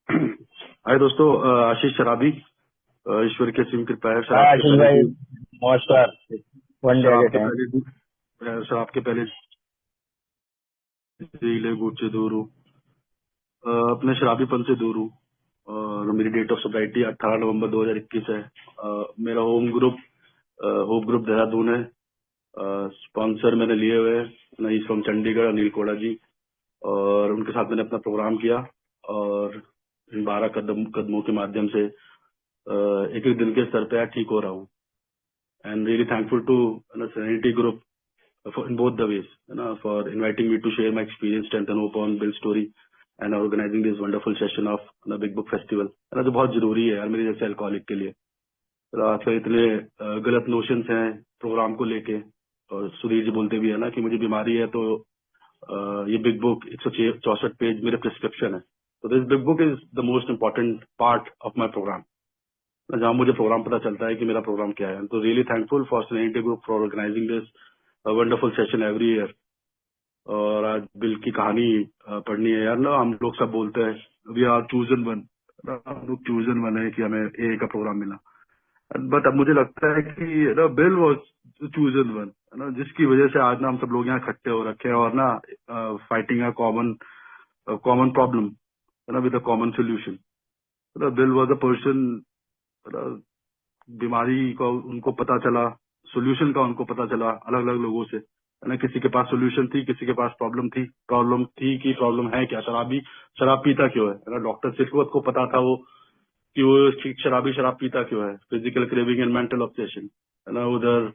हाय दोस्तों, आशीष शराबी। ईश्वर की असीम कृपा है। हाँ आशीष भाई, नमस्कार। One day at A time. शराब के पहले ले गुट से दूर हूँ, अपने शराबीपन से दूर हूँ। और मेरी डेट ऑफ सोब्राइटी 18 नवंबर 2021 है। मेरा होम ग्रुप देहरादून है। स्पॉन्सर मैंने लिए हुए हैं फ्रॉम चंडीगढ़, अनिल कोड़ा जी, और उनके साथ मैंने अपना प्रोग्राम किया और 12 कदमों के माध्यम से एक एक दिन के स्तर पे ठीक हो रहा हूँ। And really thankful to serenity group in both the ways, for inviting me to share my experience, strength and hope on Bill story and organizing this wonderful session of the Big Book Festival। जो बहुत जरूरी है यार मेरे जैसे alcoholic K लिए। आजकल इतने गलत नोशंस हैं प्रोग्राम को लेके, और सुधीर जी बोलते भी है ना कि मुझे बीमारी है तो ये बिग बुक 164 पेज मेरे प्रिस्क्रिप्शन है। तो this big book is the most important part of my programme, जहाँ मुझे प्रोग्राम पता चलता है कि मेरा प्रोग्राम क्या है। तो really thankful for serenity group for organising this wonderful session every year. और आज बिल की कहानी पढ़नी है यार ना। हम लोग सब बोलते हैं वी आर चूजन वन, हम लोग चूजन वन है कि हमें ए का प्रोग्राम मिला। बट अब मुझे लगता है कि बिल वॉज चूजन वन, है ना, जिसकी वजह से आज ना हम सब लोग यहाँ इकट्ठे हो रखे हैं और ना फाइटिंग अ कॉमन प्रॉब्लम, है ना, with a common solution. Bill was a person, बीमारी का उनको पता चला, सोल्यूशन का उनको पता चला अलग अलग लोगों से, है ना। किसी के पास सोल्यूशन थी, किसी के पास प्रॉब्लम थी कि प्रॉब्लम है क्या, शराब पीता क्यों है ना। डॉक्टर सिरकुत को पता था वो कि वो शराब पीता क्यों है। Physical craving and mental obsession, है ना। उधर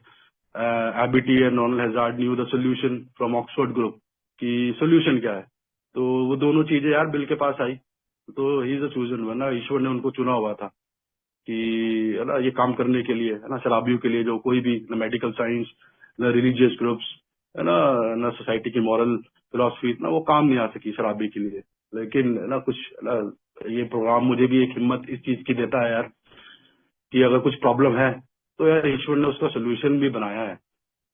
ABT and normal hazard new the solution from Oxford group की सोल्यूशन क्या है। तो वो दोनों चीजें यार बिल के पास आई, तो he is a chosen one ना। ईश्वर ने उनको चुना हुआ था कि, है ना, ये काम करने के लिए, है ना, शराबियों के लिए, जो कोई भी न मेडिकल साइंस, न रिलीजियस ग्रुप्स, है ना, न सोसाइटी की मॉरल फिलोसफी, ना वो काम नहीं आ सकी शराबी के लिए। लेकिन है ना कुछ, है ना, ये प्रोग्राम मुझे भी एक हिम्मत इस चीज की देता है यार कि अगर कुछ प्रॉब्लम है तो यार ईश्वर ने उसका सोल्यूशन भी बनाया है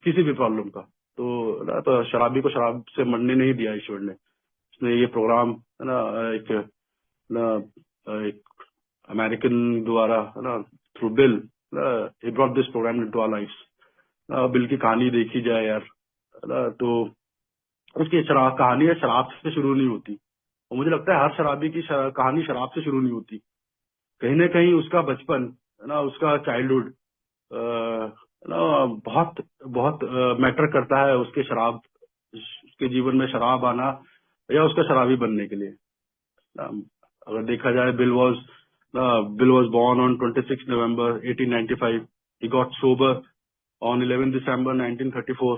किसी भी प्रॉब्लम का। तो ना, तो शराबी को शराब से मरने नहीं दिया ईश्वर ने। उसने ये प्रोग्राम, है ना, एक अमेरिकन द्वारा, है ना, through Bill, he brought this programme into our lifes. Bill की कहानी देखी जाए यार, है ना, तो उसकी कहानी है शराब से शुरू नहीं होती। और मुझे लगता है हर शराबी की कहानी शराब से शुरू नहीं होती। कहीं ना कहीं उसका बचपन, है ना, उसका चाइल्डहुड, है ना, बहुत बहुत मैटर करता है उसके जीवन में शराब आना या उसका शराबी बनने के लिए। अगर देखा जाए, bill was born on 26 November 1895. He got sober on 11 December 1934.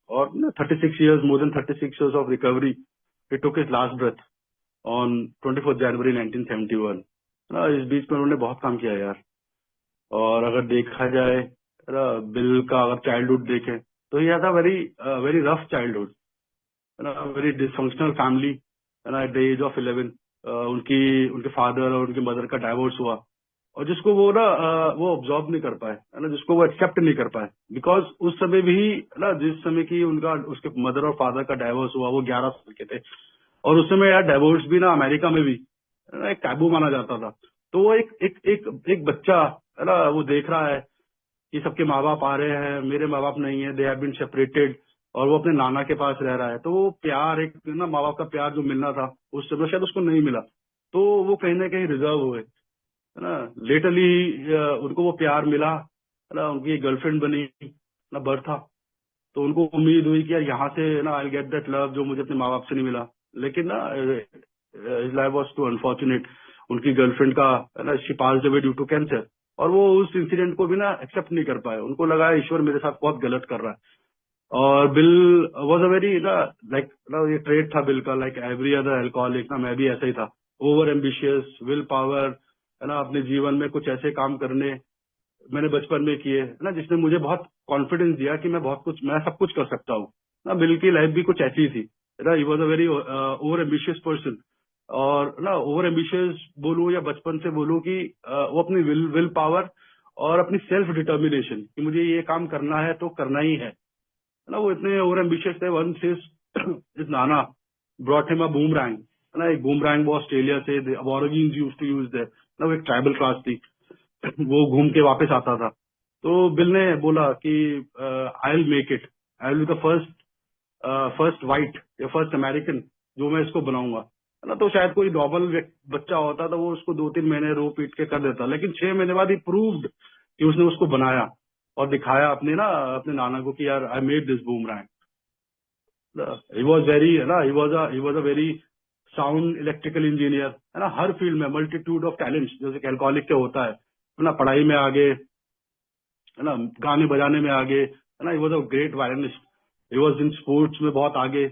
और 36 years, more than 36 years of recovery. He took his last breath on 24 January 1971. इस बीच में उन्होंने बहुत काम किया यार। और अगर देखा जाए बिल का अगर चाइल्डहुड देखें तो ये था वेरी वेरी रफ चाइल्डहुड, है ना, वेरी डिसफंक्शनल फैमिली, है ना। एट द एज ऑफ 11 उनके फादर और उनकी मदर का डाइवोर्स हुआ, और जिसको वो वो ऑब्जॉर्व नहीं कर पाए, है ना, जिसको वो एक्सेप्ट नहीं कर पाए। बिकॉज उस समय भी, है ना, जिस समय की उसके मदर और फादर का डाइवोर्स हुआ वो 11 साल के थे, और उस समय यार डाइवोर्स भी ना अमेरिका में भी, है ना, एक टैबू माना जाता था। तो वो एक बच्चा, है ना, वो देख रहा है कि सबके माँ बाप आ रहे हैं, मेरे माँ बाप नहीं है, दे हैव बीन सेपरेटेड, और वो अपने नाना के पास रह रहा है। तो वो प्यार, एक ना माँ बाप का प्यार जो मिलना था उस समय शायद उसको नहीं मिला, तो वो कहीं ना कहीं रिजर्व हुए, है ना। लेटरली उनको वो प्यार मिला, है ना, उनकी एक गर्लफ्रेंड बनी ना, बर्था। तो उनको उम्मीद हुई कि यार यहाँ से ना आई गेट दैट लव जो मुझे अपने माँ बाप से नहीं मिला। लेकिन ना his life was too unfortunate. उनकी गर्लफ्रेंड का, है ना, she passed away due to cancer, और वो उस इंसिडेंट को भी ना एक्सेप्ट नहीं कर पाए। उनको लगा ईश्वर मेरे साथ बहुत गलत कर रहा है। और बिल वॉज अ वेरी ना, लाइक ना, ये ट्रेड था बिल का, लाइक एवरी अदर अल्कोहलिक ना, मैं भी ऐसा ही था। ओवर एम्बिशियस, विल पावर, है ना, अपने जीवन में कुछ ऐसे काम करने मैंने बचपन में किए, है ना, जिसने मुझे बहुत कॉन्फिडेंस दिया कि मैं सब कुछ कर सकता हूँ ना। बिल की लाइफ भी कुछ ऐसी थी, है ना। He was a very over ambitious person. और ना ओवर एम्बिशियस बोलूं या बचपन से बोलूं कि वो अपनी विल पावर और अपनी सेल्फ डिटर्मिनेशन कि मुझे ये काम करना है तो करना ही है ना, वो इतने ओवर एम्बिशियस थे। One is Nana brought him a boomerang, है ना, एक बूमरैंग वो ऑस्ट्रेलिया से, अबॉरिजिन्स यूज्ड टू यूज देयर ना, वो एक ट्राइबल क्लास थी, वो घूम के वापस आता था। तो बिल ने बोला कि I will make it, I will be the first white या फर्स्ट अमेरिकन जो मैं इसको बनाऊंगा, है ना। तो शायद कोई नॉर्मल बच्चा होता तो वो उसको 2-3 महीने रो पीट के कर देता, लेकिन 6 महीने बाद ही प्रूव्ड कि उसने उसको बनाया और दिखाया अपने नाना को कि यार I made this boomerang. He was very, है ना, he was a very sound electrical engineer, है ना, हर फील्ड में मल्टीट्यूड ऑफ टैलेंट्स, जैसे एल्कोहलिक के होता है ना, पढ़ाई में आगे, है ना, गाने बजाने में आगे, है ना, he was a great violinist, he was in sports में बहुत आगे,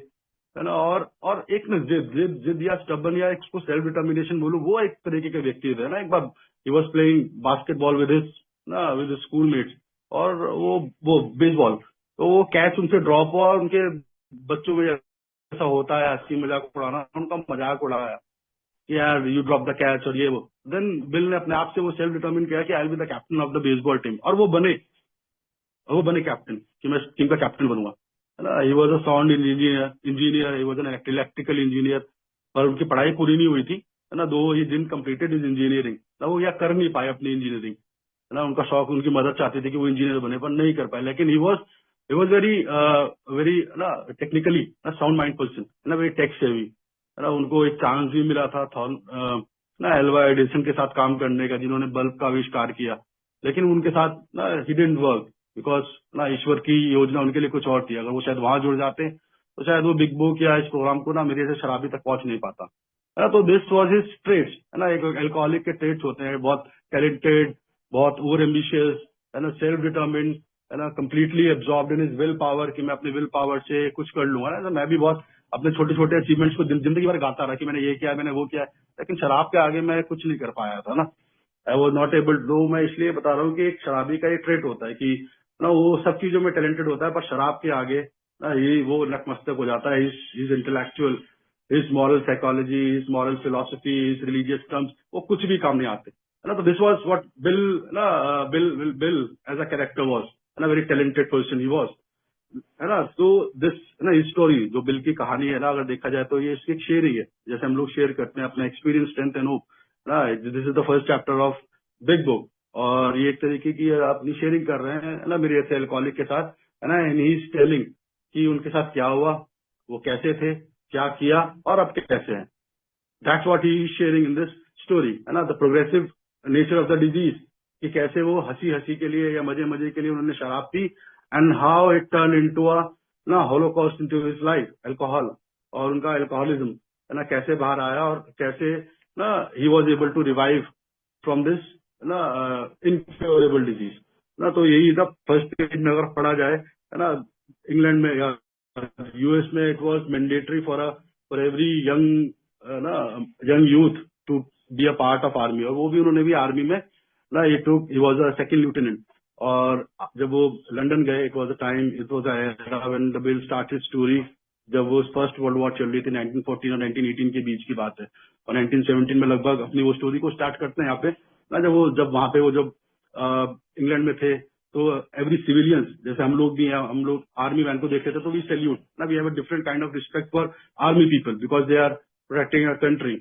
है ना। और एक ना जिद जिद जिद या स्टबन या इसको सेल्फ डिटर्मिनेशन बोलूं, वो एक तरीके के व्यक्ति थे ना। एक बार he was playing basketball with his school mates, और वो बेसबॉल, तो वो कैच उनसे ड्रॉप हुआ और उनके बच्चों में ऐसा होता है हंसी मजाक उड़ाना, उनका मजाक उड़ाया कि यार यू ड्रॉप द कैच और ये वो। देन बिल ने अपने आप से वो सेल्फ डिटर्मिन किया कि I will be the captain of the baseball team, और वो बने कैप्टन, कि मैं टीम का कैप्टन बनूंगा, है ना। He was a sound engineer, he was an electrical engineer, पर उनकी पढ़ाई पूरी नहीं हुई थी, है ना। दो ही दिन कंप्लीटेड इज इंजीनियरिंग ना, वो या कर नहीं पाए अपनी इंजीनियरिंग, है ना। उनका शौक, उनकी मदद चाहती थी कि वो इंजीनियर बने, पर नहीं कर पाए। लेकिन ही वॉज वेरी वेरी ना टेक्निकली साउंड माइंड पर्सन, है ना, वेरी टेक सेवी, है ना। उनको एक चांस भी मिला था ना एल्वा एडिसन के साथ काम करने का, जिन्होंने बल्ब का आविष्कार किया, लेकिन उनके साथ ना ही डिडंट वर्क, बिकॉज ना ईश्वर की योजना उनके लिए कुछ और थी। अगर वो शायद वहां जुड़ जाते तो शायद वो बिग बुक या इस प्रोग्राम को ना मेरे जैसे शराबी तक पहुंच नहीं पाता, है ना। तो दिस वॉज हिज ट्रेड्स, है ना। एक एल्कोहलिक के ट्रेड्स होते हैं, बहुत टैलेंटेड, बहुत ओवर एम्बिशियस, है ना, सेल्फ डिटर्मिन्ड, है ना, completely absorbed in his will power, कि मैं अपने विल पावर से कुछ कर लूंगा ना। तो मैं भी बहुत अपने छोटे छोटे अचीवमेंट्स को जिंदगी भर गाता रहा कि मैंने ये किया, मैंने वो किया, लेकिन शराब के आगे मैं कुछ नहीं कर पाया था ना। I was not able to. मैं इसलिए बता रहा हूँ कि एक शराबी का ये ट्रेट होता है कि ना वो सब चीजों में टैलेंटेड होता है, पर शराब के आगे ना ये वो नतमस्तक हो जाता है। Is intellectual, is moral psychology, is moral philosophy, is religious terms, वो कुछ भी काम नहीं आते, है ना। तो दिस वॉज व्हाट बिल ना Bill as a character was, है ना, very talented person he was, है ना। तो दिस ना इस स्टोरी जो बिल की कहानी है ना, अगर देखा जाए तो ये इसकी एक शेयर ही है, जैसे हम लोग शेयर करते हैं अपना एक्सपीरियंस, स्ट्रेंथ एंड होप, ना। This is the first chapter of big book, और ये एक तरीके की अपनी शेयरिंग कर रहे हैं, है ना, मेरे ऐसे एल्कोहलिक के साथ, है ना। एंड ही इज टेलिंग कि उनके साथ क्या हुआ, वो कैसे थे, क्या किया, और अब कैसे हैं। That's what he is sharing in this story, है ना। The progressive nature of the disease, कि कैसे वो हंसी हंसी के लिए या मजे मजे के लिए उन्होंने शराब पी, and how it turn into a ना holocaust into his life, alcohol, और उनका अल्कोहलिज्म, है ना, कैसे बाहर आया, और कैसे ना he was able to revive from this ना इनक्योरेबल डिजीज ना। तो यही था फर्स्ट पेज में अगर पढ़ा जाए, है ना। इंग्लैंड में या यूएस में it was mandatory for every young ना young youth to be a part of army, और वो भी उन्होंने भी आर्मी में ना he was a second lieutenant. और जब वो लंदन गए, it was a time, it was when the Bill started story, जब वो फर्स्ट वर्ल्ड वॉर चल रही थी 1914 और 1918 के बीच की बात है, और 1917 में लगभग अपनी वो स्टोरी को स्टार्ट करते हैं यहाँ पे ना। जब वहां पे वो जब इंग्लैंड में थे, तो एवरी सिविलियंस, जैसे हम लोग भी हैं, हम लोग आर्मी मैन को देखते थे तो वी सैल्यूट ना, we have a different kind of respect for army people because they are protecting our country.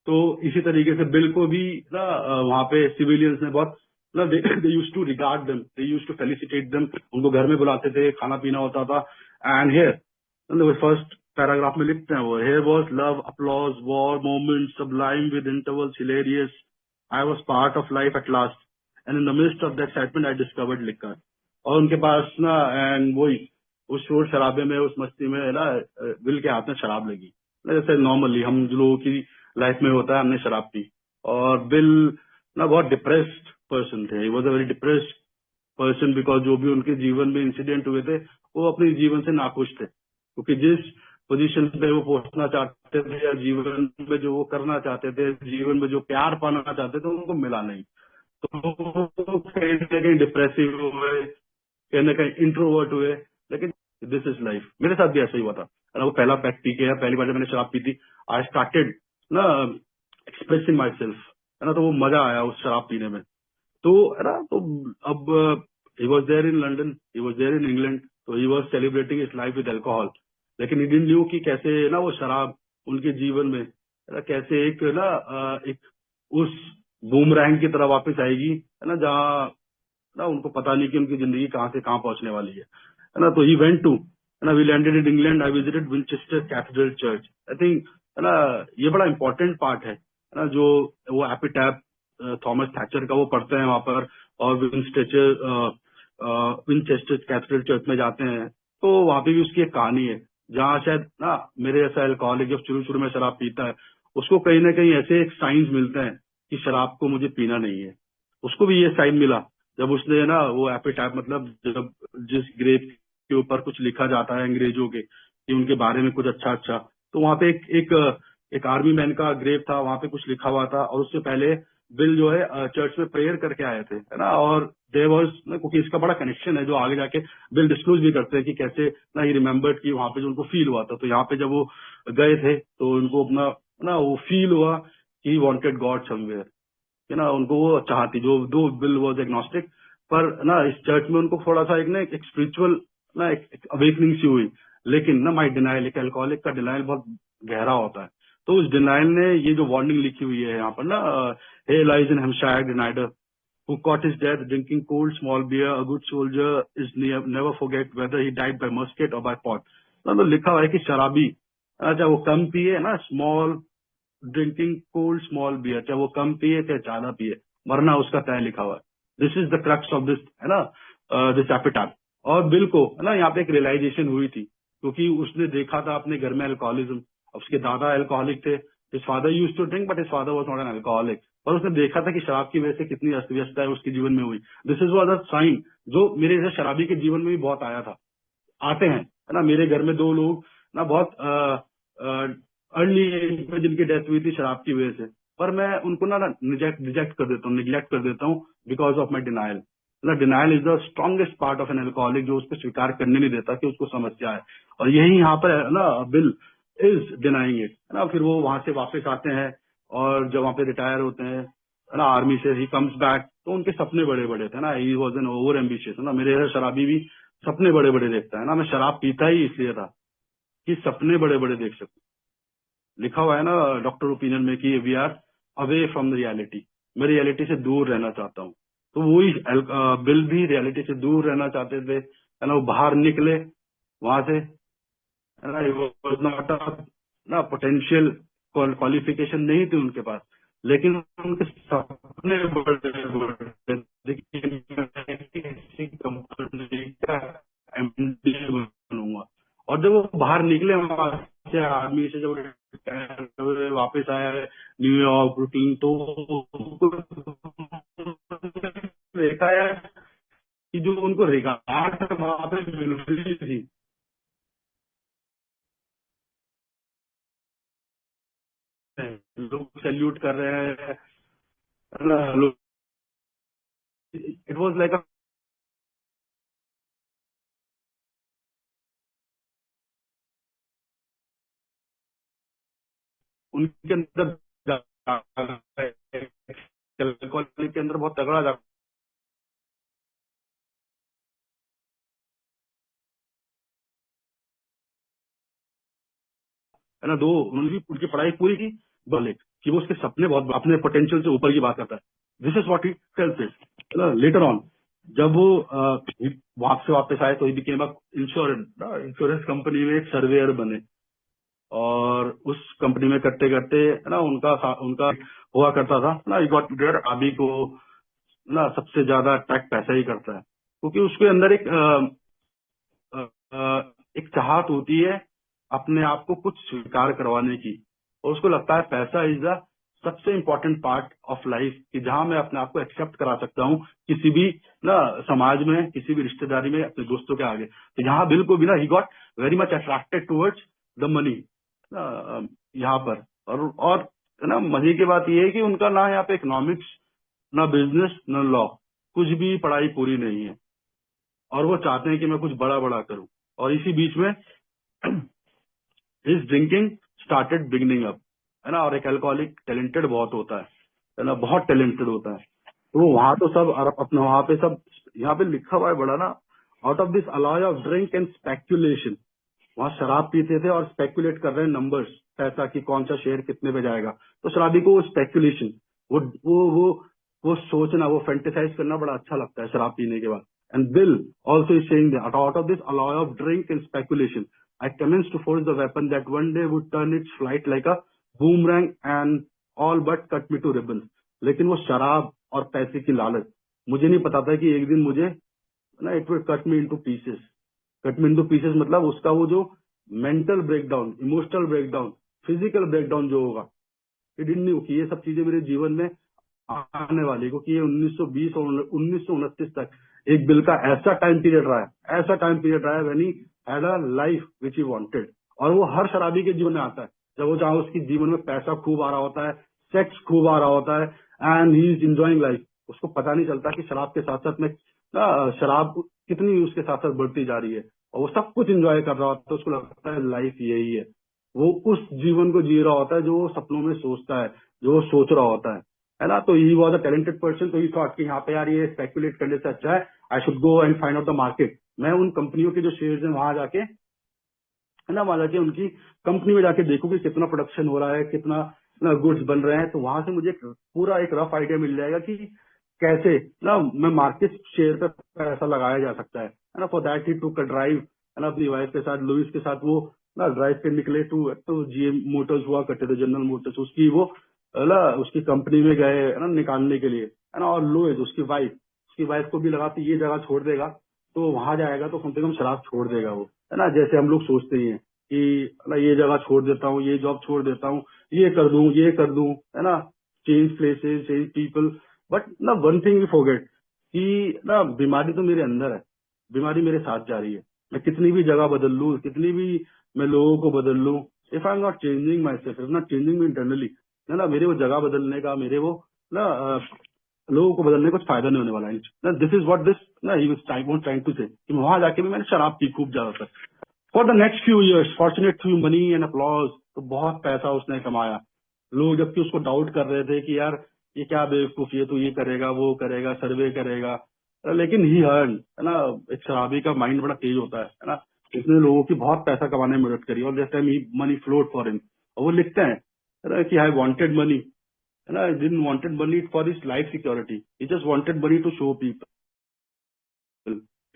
तो इसी तरीके से बिल को भी ना वहां पे सिविलियंस ने बहुत ना they used to regard them, they used to felicitate them, उनको घर में बुलाते थे, खाना पीना होता था। एंड हियर फर्स्ट पैराग्राफ में लिखते हैं वो, here was love, applause, war, moment, Sublime with intervals, hilarious, I was part of life at last, and in the mist of the excitement I discovered liquor. और उनके पास ना and वही उस शोर शराबे में, उस मस्ती में ना बिल के हाथ में शराब लगी, जैसे नॉर्मली हम जो लोगों की लाइफ में होता है, हमने शराब पी। और बिल ना बहुत डिप्रेस्ड पर्सन थे, ही was a very depressed person, because जो भी उनके जीवन में इंसिडेंट हुए थे वो अपने जीवन से नाखुश थे, क्योंकि जिस पोजीशन पे वो पहुंचना चाहते थे या जीवन में जो वो करना चाहते थे, जीवन में जो प्यार पाना चाहते थे, उनको मिला नहीं। तो कहीं ना कहीं डिप्रेसिव हुए, कहीं ना कहीं इंट्रोवर्ट हुए। लेकिन दिस इज लाइफ, मेरे साथ भी ऐसा ही हुआ था, है ना। वो पहला पैक पी के, पहली बार जब मैंने शराब पी थी, आई स्टार्टेड ना एक्सप्रेसिंग माई सेल्फ, है ना। तो वो मजा आया उस शराब पीने में। तो है ना, तो अब he was there in London, he was there in England, तो he was celebrating his life with alcohol. लेकिन ही डिडंट न्यू कि कैसे ना वो शराब उनके जीवन में कैसे एक ना एक उस बूमरैंग की तरह वापस आएगी, है ना, जहाँ ना उनको पता नहीं कि उनकी जिंदगी कहाँ से कहाँ पहुंचने वाली है ना। तो ही वेंट टू, है ना, we landed in England, I visited Winchester cathedral church. I think, है ना, ये बड़ा इंपॉर्टेंट पार्ट है ना, जो वो एपिटैप थॉमस थैचर का वो पढ़ते हैं वहां पर, और विंचेस्टर कैथेड्रल चर्च में जाते हैं, तो वहां पे भी उसकी एक कहानी है, जहाँ शायद ना मेरे जैसा अल्कोहलिक जब शुरू शुरू में शराब पीता है, उसको कहीं ना कहीं ऐसे एक साइंस मिलते हैं कि शराब को मुझे पीना नहीं है। उसको भी ये साइन मिला जब उसने ना वो एपिटाइप, मतलब जब जिस ग्रेप के ऊपर कुछ लिखा जाता है अंग्रेजों के कि उनके बारे में कुछ अच्छा अच्छा, तो वहां पे एक आर्मी मैन का ग्रेप था, वहां पे कुछ लिखा हुआ था, और उससे पहले बिल जो है चर्च में प्रेयर करके आए थे, है ना। और देयर वाज, क्योंकि इसका बड़ा कनेक्शन है जो आगे जाके बिल डिस्क्लोज भी करते हैं कि कैसे ना ही रिमेम्बर्ड कि वहां पे जो उनको फील हुआ था, तो यहाँ पे जब वो गए थे तो उनको अपना ना वो फील हुआ कि वांटेड गॉड समवेयर, कि ना उनको वो चाहती, जो दो बिल वॉज एग्नोस्टिक, पर ना इस चर्च में उनको थोड़ा सा एक ना एक स्पिरिचुअल ना एक अवेकनिंग सी हुई। लेकिन ना माई डिनाइल, एक अल्कोहलिक का डिनाइल बहुत गहरा होता है, तो उस डिनाइल ने ये जो वार्निंग लिखी हुई है यहाँ पर ना, हे लाइज इन हेम्पशायर डिनाइडर who caught his death drinking cold small beer, a good soldier is never forget whether he died by musket or by pot। तो लिखा हुआ है कि शराबी, चाहे वो कम पिए ना, small drinking cold small beer, चाहे वो कम पिए चाहे ज्यादा पिए, मरना उसका तय लिखा हुआ है। This is the crux of this, है ना, दिस एपिटाइप। और बिल को, है ना, यहाँ पे एक रियलाइजेशन हुई थी, क्योंकि उसने देखा था अपने घर में अल्कोहलिज्म। उसके दादा अल्कोहलिक थे, his father used to drink but his father was not an alcoholic, और उसने देखा था कि शराब की वजह से कितनी अस्त व्यस्तता है उसके जीवन में हुई। This is was a sign जो मेरे जैसे शराबी के जीवन में भी बहुत आया था, आते हैं, है ना। मेरे घर में दो लोग ना बहुत अर्ली एज में जिनकी डेथ हुई थी शराब की वजह से, पर मैं उनको ना रिजेक्ट कर देता हूँ, निग्लेक्ट कर देता हूँ, बिकॉज ऑफ माई डिनाइल। ना denial is the strongest part of an alcoholic, जो उसको स्वीकार करने नहीं देता कि उसको समस्या है, और यही यहाँ पर है ना, बिल इज डिनाइंग इट, है ना। फिर वो वहां से वापस आते हैं, और जब वहां पे रिटायर होते हैं, है ना, आर्मी से ही कम्स बैक, तो उनके सपने बड़े बड़े थे ना, he was an over ambitious, है ना। मेरे जैसा शराबी भी सपने बड़े बड़े देखता है ना, मैं शराब पीता ही इसलिए था कि सपने बड़े बड़े देख सकूं। लिखा हुआ है ना डॉक्टर ओपिनियन में कि we are away from the reality, मैं रियलिटी से दूर रहना चाहता हूँ। तो वही बिल भी रियलिटी से दूर रहना चाहते थे, है ना। वो बाहर निकले वहां से, है ना, वाज नॉट ना पोटेंशियल क्वालिफिकेशन नहीं थी उनके पास, लेकिन उनके सपने बड़े बड़े थे। देखिए, मैं किसी कंपनी का MD बनूंगा। और जब वो बाहर निकले वहां से, आर्मी से जब रिटायर हुए, वापस आया है न्यूयॉर्क ब्रुकलिन, तो देखा है कि जो उनको रिगार्ड वहां पे मिल रही थी, लोग सैल्यूट कर रहे हैं, है ना, लोग, इट वाज लाइक उनके अंदर कॉलेज के अंदर बहुत तगड़ा है ना। दो उन्होंने भी उनकी पढ़ाई पूरी की, बोले कि वो उसके सपने बहुत अपने पोटेंशियल से ऊपर की बात करता है। This is what he tells it, है ना। लेटर ऑन जब वो वहां से वापस आए, तो ही बिकेम इंश्योरेंस कंपनी में एक सर्वेयर बने, और उस कंपनी में करते करते, है ना, उनका उनका हुआ करता था ना, ही गॉट देयर अभी को ना सबसे ज्यादा अट्रैक्ट पैसा ही करता है, क्योंकि उसके अंदर एक चाहत होती है अपने आप को कुछ स्वीकार करवाने की, और उसको लगता है पैसा इज द सबसे इम्पोर्टेंट पार्ट ऑफ लाइफ, कि जहां मैं अपने आप को एक्सेप्ट करा सकता हूँ किसी भी ना समाज में, किसी भी रिश्तेदारी में, अपने दोस्तों के आगे। तो यहाँ बिल को भी ना he got very much attracted towards the money यहाँ पर। और है ना, मजे की बात यह है कि उनका ना यहाँ पे इकोनॉमिक्स, ना बिजनेस, ना लॉ, कुछ भी पढ़ाई पूरी नहीं है, और वो चाहते हैं कि मैं कुछ बड़ा बड़ा करूं। और इसी बीच में his drinking started beginning up, है ना। और एक अल्कोहलिक टैलेंटेड बहुत होता है ना, बहुत टैलेंटेड होता है। तो वहां तो सब अपना वहां पे सब, यहाँ पे लिखा हुआ है बड़ा ना, out of this ally of drink and speculation, वहां शराब पीते थे और स्पेकुलेट कर रहे हैं नंबर्स, पैसा कि कौन सा शेयर कितने पे जाएगा। तो शराबी को वो स्पेकुलेशन, वो सोचना, वो फेंटिसाइज करना बड़ा अच्छा लगता है शराब पीने के बाद। And bill also is saying that out of this alloy of drink and speculation I commenced to forge the weapon that one day would turn its flight like a boomerang and all but cut me to ribbons। लेकिन वो शराब और पैसे की लालच, मुझे नहीं पता था कि एक दिन मुझे ना it will cut me into pieces. Cut me into pieces मतलब उसका वो जो mental breakdown, emotional breakdown, physical breakdown जो होगा, ये डिडंट न्यू कि ये सब चीजें मेरे जीवन में आने वाली, क्योंकि ये 1920 और 1929 तक एक बिल का ऐसा टाइम पीरियड रहा है, ऐसा टाइम पीरियड रहा है when he had a life which he wanted. और वो हर शराबी के जीवन में आता है, जब वो जहाँ उसके जीवन में पैसा खूब आ रहा होता है, सेक्स खूब आ रहा होता है, and he is enjoying life. उसको पता नहीं चलता कि शराब के साथ साथ में शराब कितनी उसके साथ साथ बढ़ती जा रही है, और वो सब कुछ एंजॉय कर रहा होता है। उसको लगता है लाइफ यही है, वो उस जीवन को जी रहा होता है जो वो सपनों में सोचता है, जो वो सोच रहा होता है ना। तो he was a talented person, तो ही थॉट कि यहाँ पे यार ये स्पेकुलेट करने से अच्छा है I should go and find out the market. मैं उन कंपनियों के जो शेयर्स हैं वहां जाके, है ना, वहां जाके उनकी कंपनी में जाके देखूं कि कितना प्रोडक्शन हो रहा है, कितना गुड्स बन रहे हैं। तो वहां से मुझे पूरा एक रफ आइडिया मिल जाएगा कि कैसे ना मैं मार्केट शेयर पे पैसा लगाया जा सकता है ना। For that he took a drive, है ना, अपनी वाइफ के साथ, लुइस के साथ, वो ना ड्राइव पे निकले तो जीएम मोटर्स हुआ करते थे, जनरल मोटर्स, उसकी वो ना उसकी कंपनी में गए, है ना, निकालने के लिए, है ना। और लुइस उसकी वाइफ को भी लगा कि ये जगह छोड़ देगा तो वहां जाएगा तो कम से कम शराब छोड़ देगा वो, है ना। जैसे हम लोग सोचते ही हैं कि ना ये जगह छोड़ देता हूँ, ये जॉब छोड़ देता हूँ, ये कर दूं, है ना, change places, change people. But ना वन थिंग यू फॉरगेट कि ना बीमारी तो मेरे अंदर है, बीमारी मेरे साथ जा रही है। मैं कितनी भी जगह बदल लूं, कितनी भी मैं लोगों को बदल लूं, if I am not changing my self, if not changing me internally, है ना, मेरे वो जगह बदलने का, मेरे वो ना लोगों को बदलने का कुछ फायदा नहीं होने वाला है। दिस इज व्हाट दिस ना ही वाज ट्राइंग टू से, कि वहां जाके भी मैंने शराब पी खूब ज्यादातर। For the next few years fortunate through money and applause, तो बहुत पैसा उसने कमाया। लोग जबकि उसको डाउट कर रहे थे कि यार ये क्या बेवकूफ, ये तो ये करेगा, वो करेगा, सर्वे करेगा, लेकिन ही अर्न, है ना। एक शराबी का माइंड बड़ा तेज होता है ना। इसने लोगों की बहुत पैसा कमाने में मदद करी, और this time he money flowed for him. और वो लिखते हैं, है ना, कि आई वांटेड मनी, है ना, didn't wanted money for his life security, he just wanted money to show people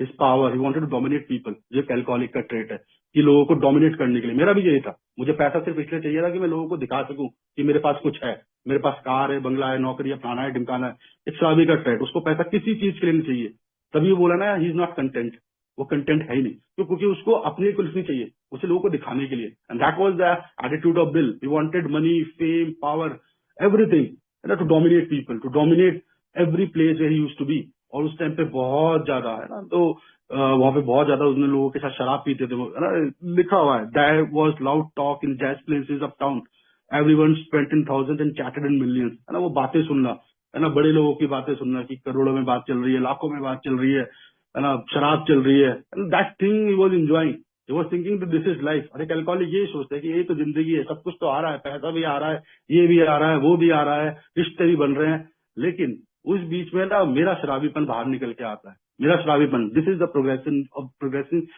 his power, he wanted to dominate people. ये अल्कोहलिक का ट्रेट है कि लोगों को डोमिनेट करने के लिए। मेरा भी यही था, मुझे पैसा सिर्फ इसलिए चाहिए था कि मैं लोगों को दिखा सकूं कि मेरे पास कुछ है, मेरे पास कार है, बंगला है, नौकरी है, फलाना है, ढिमकाना है। एक शराबी का ट्रेट, उसको पैसा किसी चीज के लिए नहीं चाहिए। तभी वो बोला ना, ही इज नॉट कंटेंट, वो कंटेंट है ही नहीं, क्योंकि उसको अपने को नहीं चाहिए, उसे लोगों को दिखाने के लिए। And that was the attitude of Bill. He wanted money, fame, power, everything, है ना, to dominate people, to dominate every place where he used to be. और उस टाइम पे बहुत ज्यादा, है ना, तो वहां पे बहुत ज्यादा उसने लोगों के साथ शराब पीते थे वो, है ना। लिखा हुआ है, there was loud talk in jazz places of town, everyone spent in thousand and chatted in millions, है ना। वो बातें सुनना, है ना, बड़े लोगों की बातें सुनना कि करोड़ों में बात चल रही है, लाखों में बात चल रही है ना, शराब चल रही है। That thing he was enjoying, he was thinking this is life. और एक अल्कोहलिक ये सोचता है कि ये तो जिंदगी है, सब कुछ तो आ रहा है, पैसा भी आ रहा है, ये भी आ रहा है, वो भी आ रहा है, रिश्ते भी बन रहे हैं। लेकिन उस बीच में ना मेरा शराबीपन बाहर निकल के आता है, मेरा शराबीपन। This is the progressive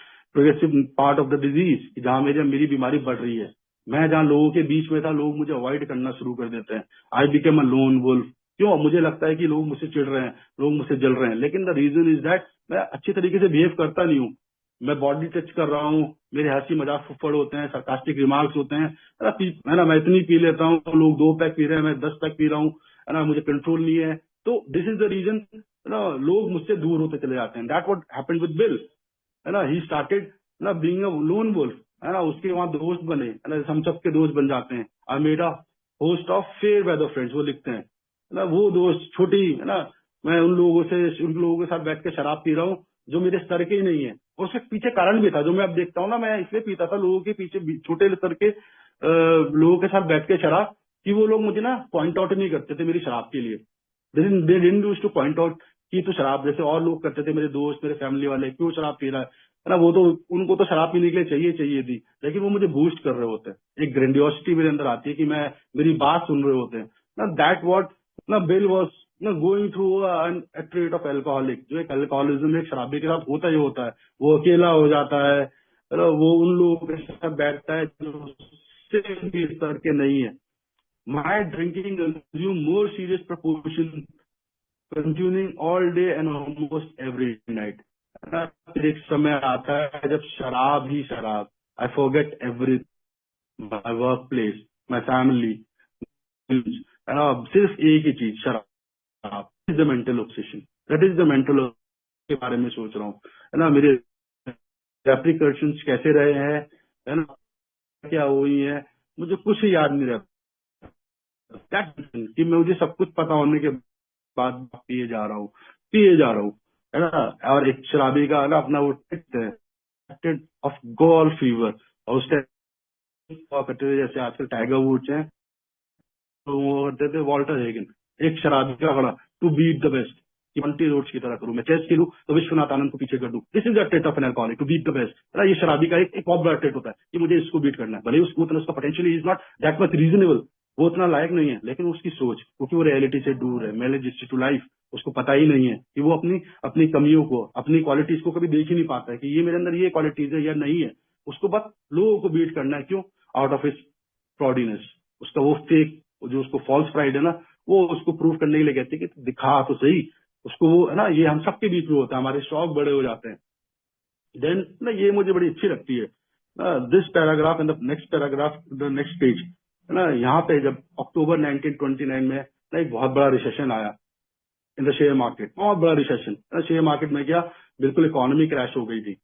part of the disease, जहां मेरी बीमारी बढ़ रही है। मैं जहाँ लोगों के बीच में था, लोग मुझे अवॉइड करना शुरू कर देते हैं। I became a lone wolf. क्यों? मुझे लगता है कि लोग मुझसे चिढ़ रहे हैं, लोग मुझसे जल रहे हैं, लेकिन द रीजन इज दैट मैं अच्छी तरीके से बिहेव करता नहीं हूँ। मैं बॉडी टच कर रहा हूँ, मेरे हंसी मजाक फुफड़ होते हैं, सरकास्टिक रिमार्क्स होते हैं, है ना। मैं इतनी पी लेता हूँ, लोग 2 पैक पी रहे हैं, मैं 10 पैक पी रहा हूँ, है ना, मुझे कंट्रोल नहीं है। तो दिस इज द रीजन, ना, लोग मुझसे दूर होते चले जाते हैं। That what happened with bill, है ना। ही स्टार्टेड ना बीइंग अ लोन वुल्फ, है ना। उसके वहां दोस्त बने, है ना, हम सबके दोस्त बन जाते हैं। I made a host of fair weather friends, वो लिखते हैं, है ना। वो दोस्त छोटी, है ना, मैं उन लोगों के साथ बैठ के शराब पी रहा हूँ जो मेरे स्तर के ही नहीं है। और उसके पीछे कारण भी था, जो मैं अब देखता हूँ ना, मैं इसलिए पीता था लोगों के पीछे, छोटे स्तर के लोगों के साथ बैठ के शराब, कि वो लोग मुझे ना पॉइंट आउट नहीं करते थे मेरी शराब के लिए। They didn't used two point out कि तू शराब, जैसे और लोग करते थे, मेरे दोस्त, मेरे फैमिली वाले, क्यों शराब पी रहा है ना। वो तो उनको तो शराब पीने के लिए चाहिए थी, लेकिन वो मुझे बूस्ट कर रहे होते हैं। एक ग्रेंडियोसिटी मेरे अंदर आती है कि मैं, मेरी बात सुन रहे होते हैं ना। दैट व्हाट ना बिल वाज ना going through a trait of alcoholic. जो एक अल्कोहलिज्म एक शराबी के साथ होता ही होता है, वो अकेला हो जाता है वो उन लोगों के साथ बैठता है जो उससे भी स्तर के नहीं है. My drinking consume more serious proportion consuming all day and almost every night. फिर एक समय आता है जब शराब ही शराब. I forget every, my work place, my family, सिर्फ एक ही चीज, शराब. Is the mental obsession. That is the mental के बारे में सोच रहा हूँ, है ना. मेरे रेप्रिकॉशंस कैसे रहे हैं, है ना, क्या हुई है, मुझे कुछ याद नहीं रहता. कि मुझे सब कुछ पता होने के बाद पिए जा रहा हूँ, है ना. और एक शराबी का ना अपना वो ऑफ गोल फीवर, और उस टाइम करते थे जैसे आजकल टाइगर वुड्स हैं, तो वो करते थे वॉल्टर हेगन. एक शराबी का खड़ा टू बीट द बेस्ट, कि 20 रोड्स की तरह करूं, मैं चेस खेलूं तो विश्वनाथ आनंद को पीछे कर दूं. This is the trait of an alcoholic, to beat the best. ये शराबी का एक बहुत बड़ा ट्रेट होता है कि मुझे इसको बीट करना है. भले उसको उतना उसका potential is not that much reasonable, वो उतना लायक नहीं है, लेकिन उसकी सोच, क्योंकि वो रियलिटी से दूर है, मैनेज टू लाइफ, उसको पता ही नहीं है कि वो अपनी अपनी कमियों को, अपनी क्वालिटीज को कभी देख ही नहीं पाता है कि ये मेरे अंदर ये क्वालिटीज है या नहीं है. उसको बस लोगों को बीट करना है. क्यों? Out of his proudiness. उसका वो फेक, जो उसको फॉल्स प्राइड है ना, वो उसको प्रूव करने के लिए कहते हैं कि दिखा तो सही उसको, वो है ना. ये हम सबके बीच में होता है, हमारे शौक बड़े हो जाते हैं. देन ना ये मुझे बड़ी अच्छी लगती है, this paragraph and the next paragraph, the next page, है ना. यहाँ पे जब अक्टूबर 1929 में ना एक बहुत बड़ा रिसेशन आया इन द शेयर मार्केट, बहुत बड़ा रिसेशन. शेयर मार्केट में क्या, बिल्कुल इकोनॉमी क्रैश हो गई थी.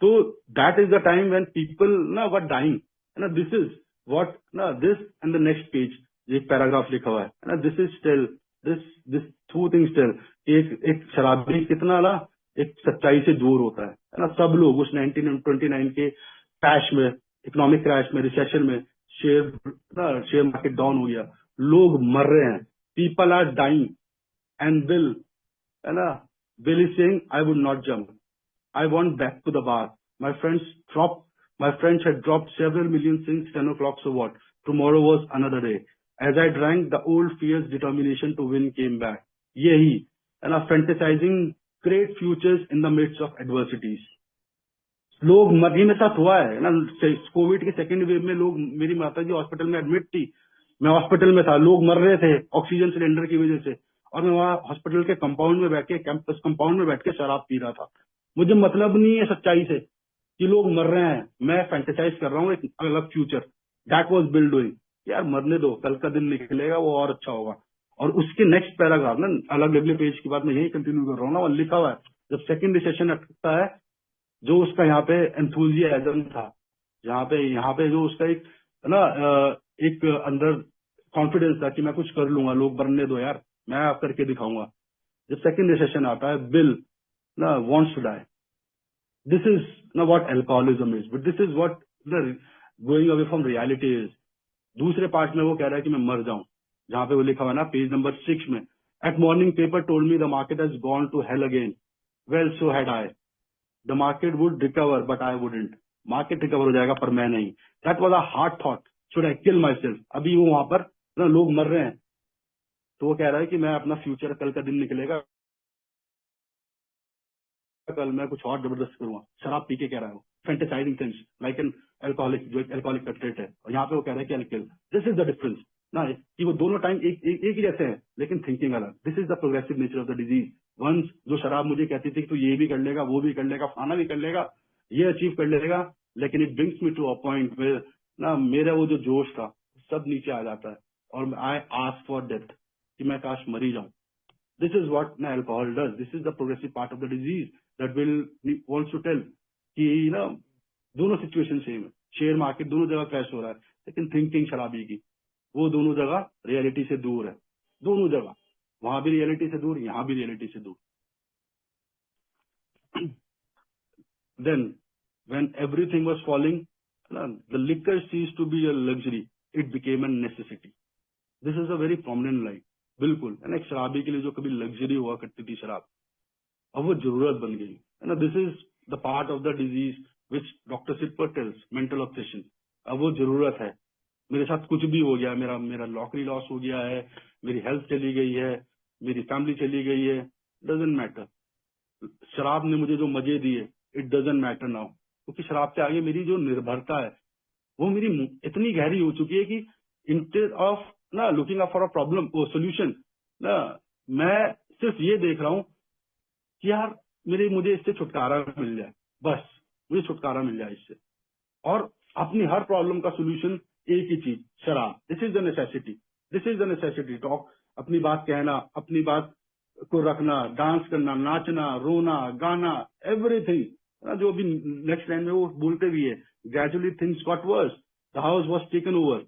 तो that is the time when people ना वर डाइंग, है ना. दिस इज व्हाट ना, this and the next page, एक पैराग्राफ लिखा हुआ है ना. This is still this this two things tell. एक शराबी कितना ना एक सच्चाई से दूर होता है ना. सब लोग उस 1929 के क्रैश में, इकोनॉमिक क्रैश में, रिसेशन में, शेयर मार्केट डाउन हो गया, लोग मर रहे हैं, people are dying, and Bill, है ना, Bill is saying I would not jump, I want back to the bar. My friends had dropped several million since 10 o'clock, so what? Tomorrow was another day. As I drank, the old fierce determination to win came back. यही, है ना, fantasizing great futures in the midst of adversities. लोग मरने में साथ हुआ है ना. कोविड के सेकेंड वेव में लोग, मेरी माता जी हॉस्पिटल में एडमिट थी, मैं हॉस्पिटल में था, लोग मर रहे थे ऑक्सीजन सिलेंडर की वजह से, और मैं वहाँ हॉस्पिटल के कंपाउंड में बैठ के, कैंपस कंपाउंड में बैठ के शराब पी रहा था. मुझे मतलब नहीं है सच्चाई से कि लोग मर रहे हैं, मैं फैंटेसाइज कर रहा हूँ एक अलग future. That was build doing. यार मरने दो, कल का दिन निकलेगा वो और अच्छा होगा. और उसके नेक्स्ट पैराग्राफ ना, अलग अगले पेज की बात मैं यही कंटिन्यू कर रहा हूँ ना, वो लिखा हुआ है जब सेकंड रिसेशन आता है, जो उसका यहाँ पे एंथुजियाज्म था, यहाँ पे जो उसका एक है ना, एक अंदर कॉन्फिडेंस था कि मैं कुछ कर लूंगा, लोग मरने दो यार, मैं आप करके दिखाऊंगा. जब सेकंड रिसेशन आता है, बिल ना wants to die. This is ना what alcoholism is, but this is what the going away from reality is. दूसरे पार्ट में वो कह रहा है कि मैं मर जाऊं, जहां पे वो लिखा हुआ है ना पेज नंबर 6 में, at morning paper told me the market has gone to hell again, well so had I. The market would recover but I wouldn't. Market recover हो जाएगा पर मैं नहीं. That was a hard thought, should I kill myself. अभी वो वहां पर ना लोग मर रहे हैं, तो वो कह रहा है कि मैं अपना फ्यूचर, कल का दिन निकलेगा, कल मैं कुछ और जबरदस्त करूंगा. शराब पी के कह रहा है वो, fantasising things like an alcoholic, जो एक अल्कोहलिक का ट्रेट है, और यहाँ पे वो कह रहा है कि आई किल. दिस इज द डिफरेंस ना, कि वो दोनों टाइम एक ही जैसे हैं, लेकिन थिंकिंग अलग. This is the progressive nature of the disease. Once जो शराब मुझे कहती थी कि तू ये भी कर लेगा, वो भी कर लेगा, खाना भी कर लेगा, ये अचीव कर लेगा, लेकिन it brings me to a point where ना मेरा वो जो जोश था सब नीचे आ जाता है, और आई आस्क फॉर डेथ, कि मैं काश मरी जाऊं. This is what na alcohol does. This is the progressive part of the disease that will wants to tell कि ना दोनों सिचुएशन सेम है. शेयर मार्केट दोनों जगह क्रैश हो रहा है, लेकिन थिंकिंग शराबी की, वो दोनों जगह रियलिटी से दूर है. दोनों जगह, वहां भी रियलिटी से दूर, यहाँ भी रियलिटी से दूर. Then when everything was falling, the liquor ceased to be a luxury. It became a necessity. This is a very prominent line. बिल्कुल, है ना. एक शराबी के लिए जो कभी लग्जरी हुआ करती थी शराब, अब वो जरूरत बन गई, है ना. This is the part of the disease which doctor Sipper tells, mental obsession. अब वो जरूरत है. मेरे साथ कुछ भी हो गया, मेरा मेरा नौकरी लॉस हो गया है, मेरी हेल्थ चली गई है, मेरी फैमिली चली गई है, डजेंट मैटर. शराब ने मुझे जो मजे दिए, इट डजेंट मैटर नाउ, क्योंकि शराब से आगे मेरी जो निर्भरता है वो मेरी इतनी गहरी हो चुकी है कि इंस्टेड ऑफ ना लुकिंग फॉर अ प्रॉब्लम और सोल्यूशन ना, मैं सिर्फ ये देख रहा हूँ कि यार मुझे इससे छुटकारा मिल जाए, बस मुझे छुटकारा मिल जाए इससे। और अपनी हर प्रॉब्लम का सोल्यूशन एक ही चीज, शराब। This is the necessity, this is the necessity. Talk, अपनी बात कहना, अपनी बात को रखना, डांस करना, नाचना, रोना, गाना, एवरीथिंग। जो अभी नेक्स्ट लाइन में वो बोलते भी है, gradually things got verse, the house was taken over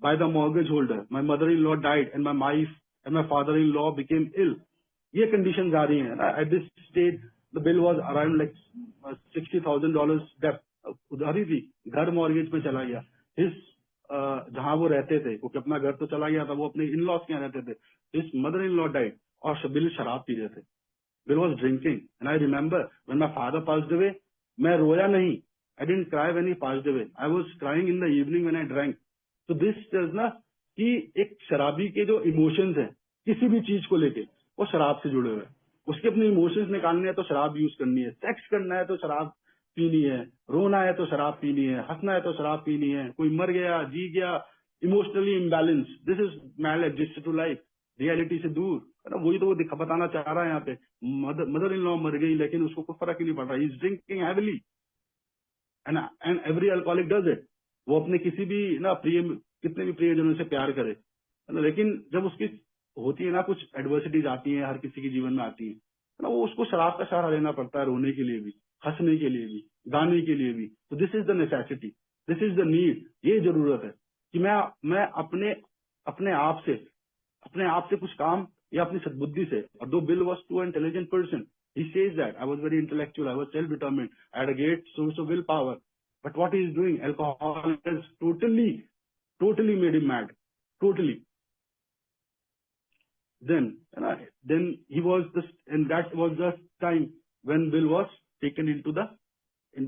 by the mortgage holder. My mother-in-law died and my wife and my father-in-law became ill. ये कंडीशन आ रही है ना। At this stage the bill was around like $60,000 डेप्ट, उधारी थी, घर mortgage में चला गया। हिज जहां वो रहते थे, क्योंकि अपना घर तो चला गया था, वो अपने इन लॉज के यहाँ रहते थे। His mother in law died और बिल शराब पी रहे थे। Bill was drinking and I remember when my father passed away, मैं रोया नहीं, I didn't cry when he passed away, I was crying in the evening when I drank. तो this tells ना कि एक शराबी के जो इमोशंस हैं किसी भी चीज को लेके, वो शराब से जुड़े हुए हैं। उसके अपने इमोशंस निकालने हैं तो शराब यूज करनी है, सेक्स करना है तो शराब पीनी है, रोना है तो शराब पीनी है, हंसना है तो शराब पीनी है, कोई मर गया, जी गया, emotionally imbalance, this is maladjust to life, reality से दूर है ना। वही तो वो बताना चाह रहा है यहाँ पे। मदर इन लॉ मर गई लेकिन उसको कोई फर्क ही नहीं पड़ रहा, is drinking heavily and every alcoholic does it. वो अपने किसी भी ना कितने भी प्रियजनों से प्यार करे है ना, लेकिन जब उसकी होती है ना कुछ एडवर्सिटीज आती हैं, हर किसी के जीवन में आती है ना, वो उसको शराब का सहारा लेना पड़ता है, रोने के लिए भी, हंसने के लिए भी, गाने के लिए भी। तो this is the necessity, this is the need. ये जरूरत है कि मैं अपने आप से कुछ काम या अपनी सद्बुद्धि से। और दो bill was to intelligent person, he says that I was very intellectual, I was self-determined, I had a great source of willpower, but what he is doing, alcohol has totally made him mad, totally. Then he was and that was the time when Bill was taken into and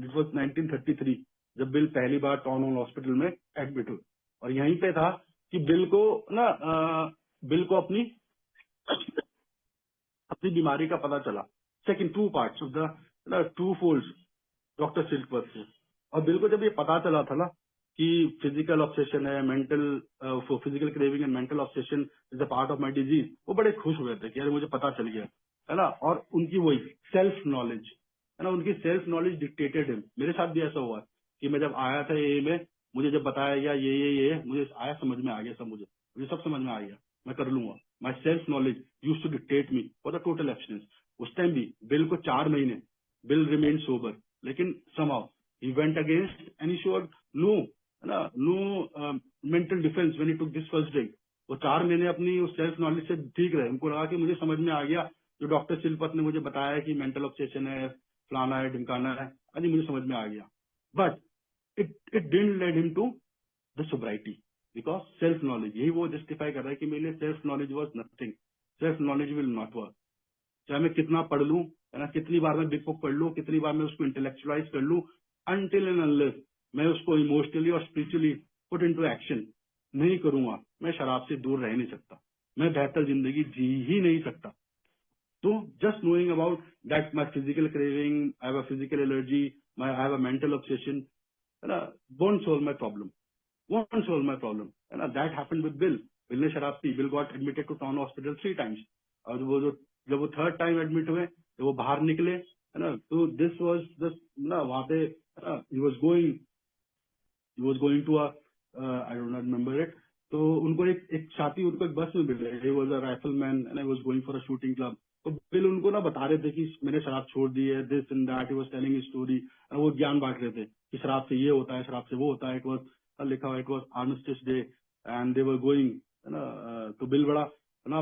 it was 1933 जब bill पहली बार town hospital में admit हुए। और यहीं पे था कि Bill को अपनी बीमारी का पता चला। Second two parts of the two folds doctor Silkworth से। और बिल को जब ये पता चला था ना कि फिजिकल ऑब्सेशन है, physical craving and mental obsession is a part of my disease, वो बड़े खुश हुए थे कि यार मुझे पता चल गया है ना। और उनकी वही सेल्फ नॉलेज है ना, उनकी सेल्फ नॉलेज डिक्टेटेड हिम। मेरे साथ भी ऐसा हुआ कि मैं जब आया था ये में, मुझे जब बताया गया ये मुझे आया, समझ में आ गया सब, मुझे सब समझ में आ गया, मैं कर लूंगा। Myself knowledge use to dictate me for the total abstinence. उस टाइम भी बिल को 4 महीने बिल रिमेन सोबर, लेकिन somehow he went against and he showed no mental defense when he took this first drink। वो 4 महीने अपनी उस self knowledge से ठीक रहे। उनको लगा कि मुझे समझ में आ गया जो डॉक्टर सिलपत ने मुझे बताया कि मेंटल ऑब्सेशन है, फलाना है, ढिमकाना है, अजी मुझे समझ में आ गया। But it didn't lead him to the sobriety because self knowledge. यही वो जस्टिफाई कर रहा है कि मेरे लिए self knowledge was nothing, self knowledge will not work. चाहे मैं कितना पढ़ लूं है ना, कितनी बार मैं बिग बुक पढ़ लूं, कितनी बार मैं उसको इंटेलेक्चुअलाइज कर लूं, अनटिल एंड अनलेस मैं उसको इमोशनली और स्पिरिचुअली पुट इनटू एक्शन नहीं करूंगा, मैं शराब से दूर रह नहीं सकता, मैं बेहतर जिंदगी जी ही नहीं सकता। तो just knowing about that my physical craving, I have a physical allergy, I have a mental obsession है ना, won't solve my problem, won't solve my problem है ना। That happened with Bill. Bill ने शराब पी, Bill got admitted to town hospital 3 times। और जब वो 3rd टाइम एडमिट हुए, जब वो बाहर निकले है ना, तो दिस वाज ना वहां पे he was going to I don't remember it. तो उनको एक साथी उनको एक बस में मिले, he was a rifleman and I was going for a shooting club. तो बिल उनको ना बता रहे थे कि मैंने शराब छोड़ दी है, this and that, he was telling story. वो ज्ञान बांट रहे थे कि शराब से ये होता है, शराब से वो होता है। इट वाज लिखा हुआ, it was armistice day and they were going है ना। तो बिल बड़ा है ना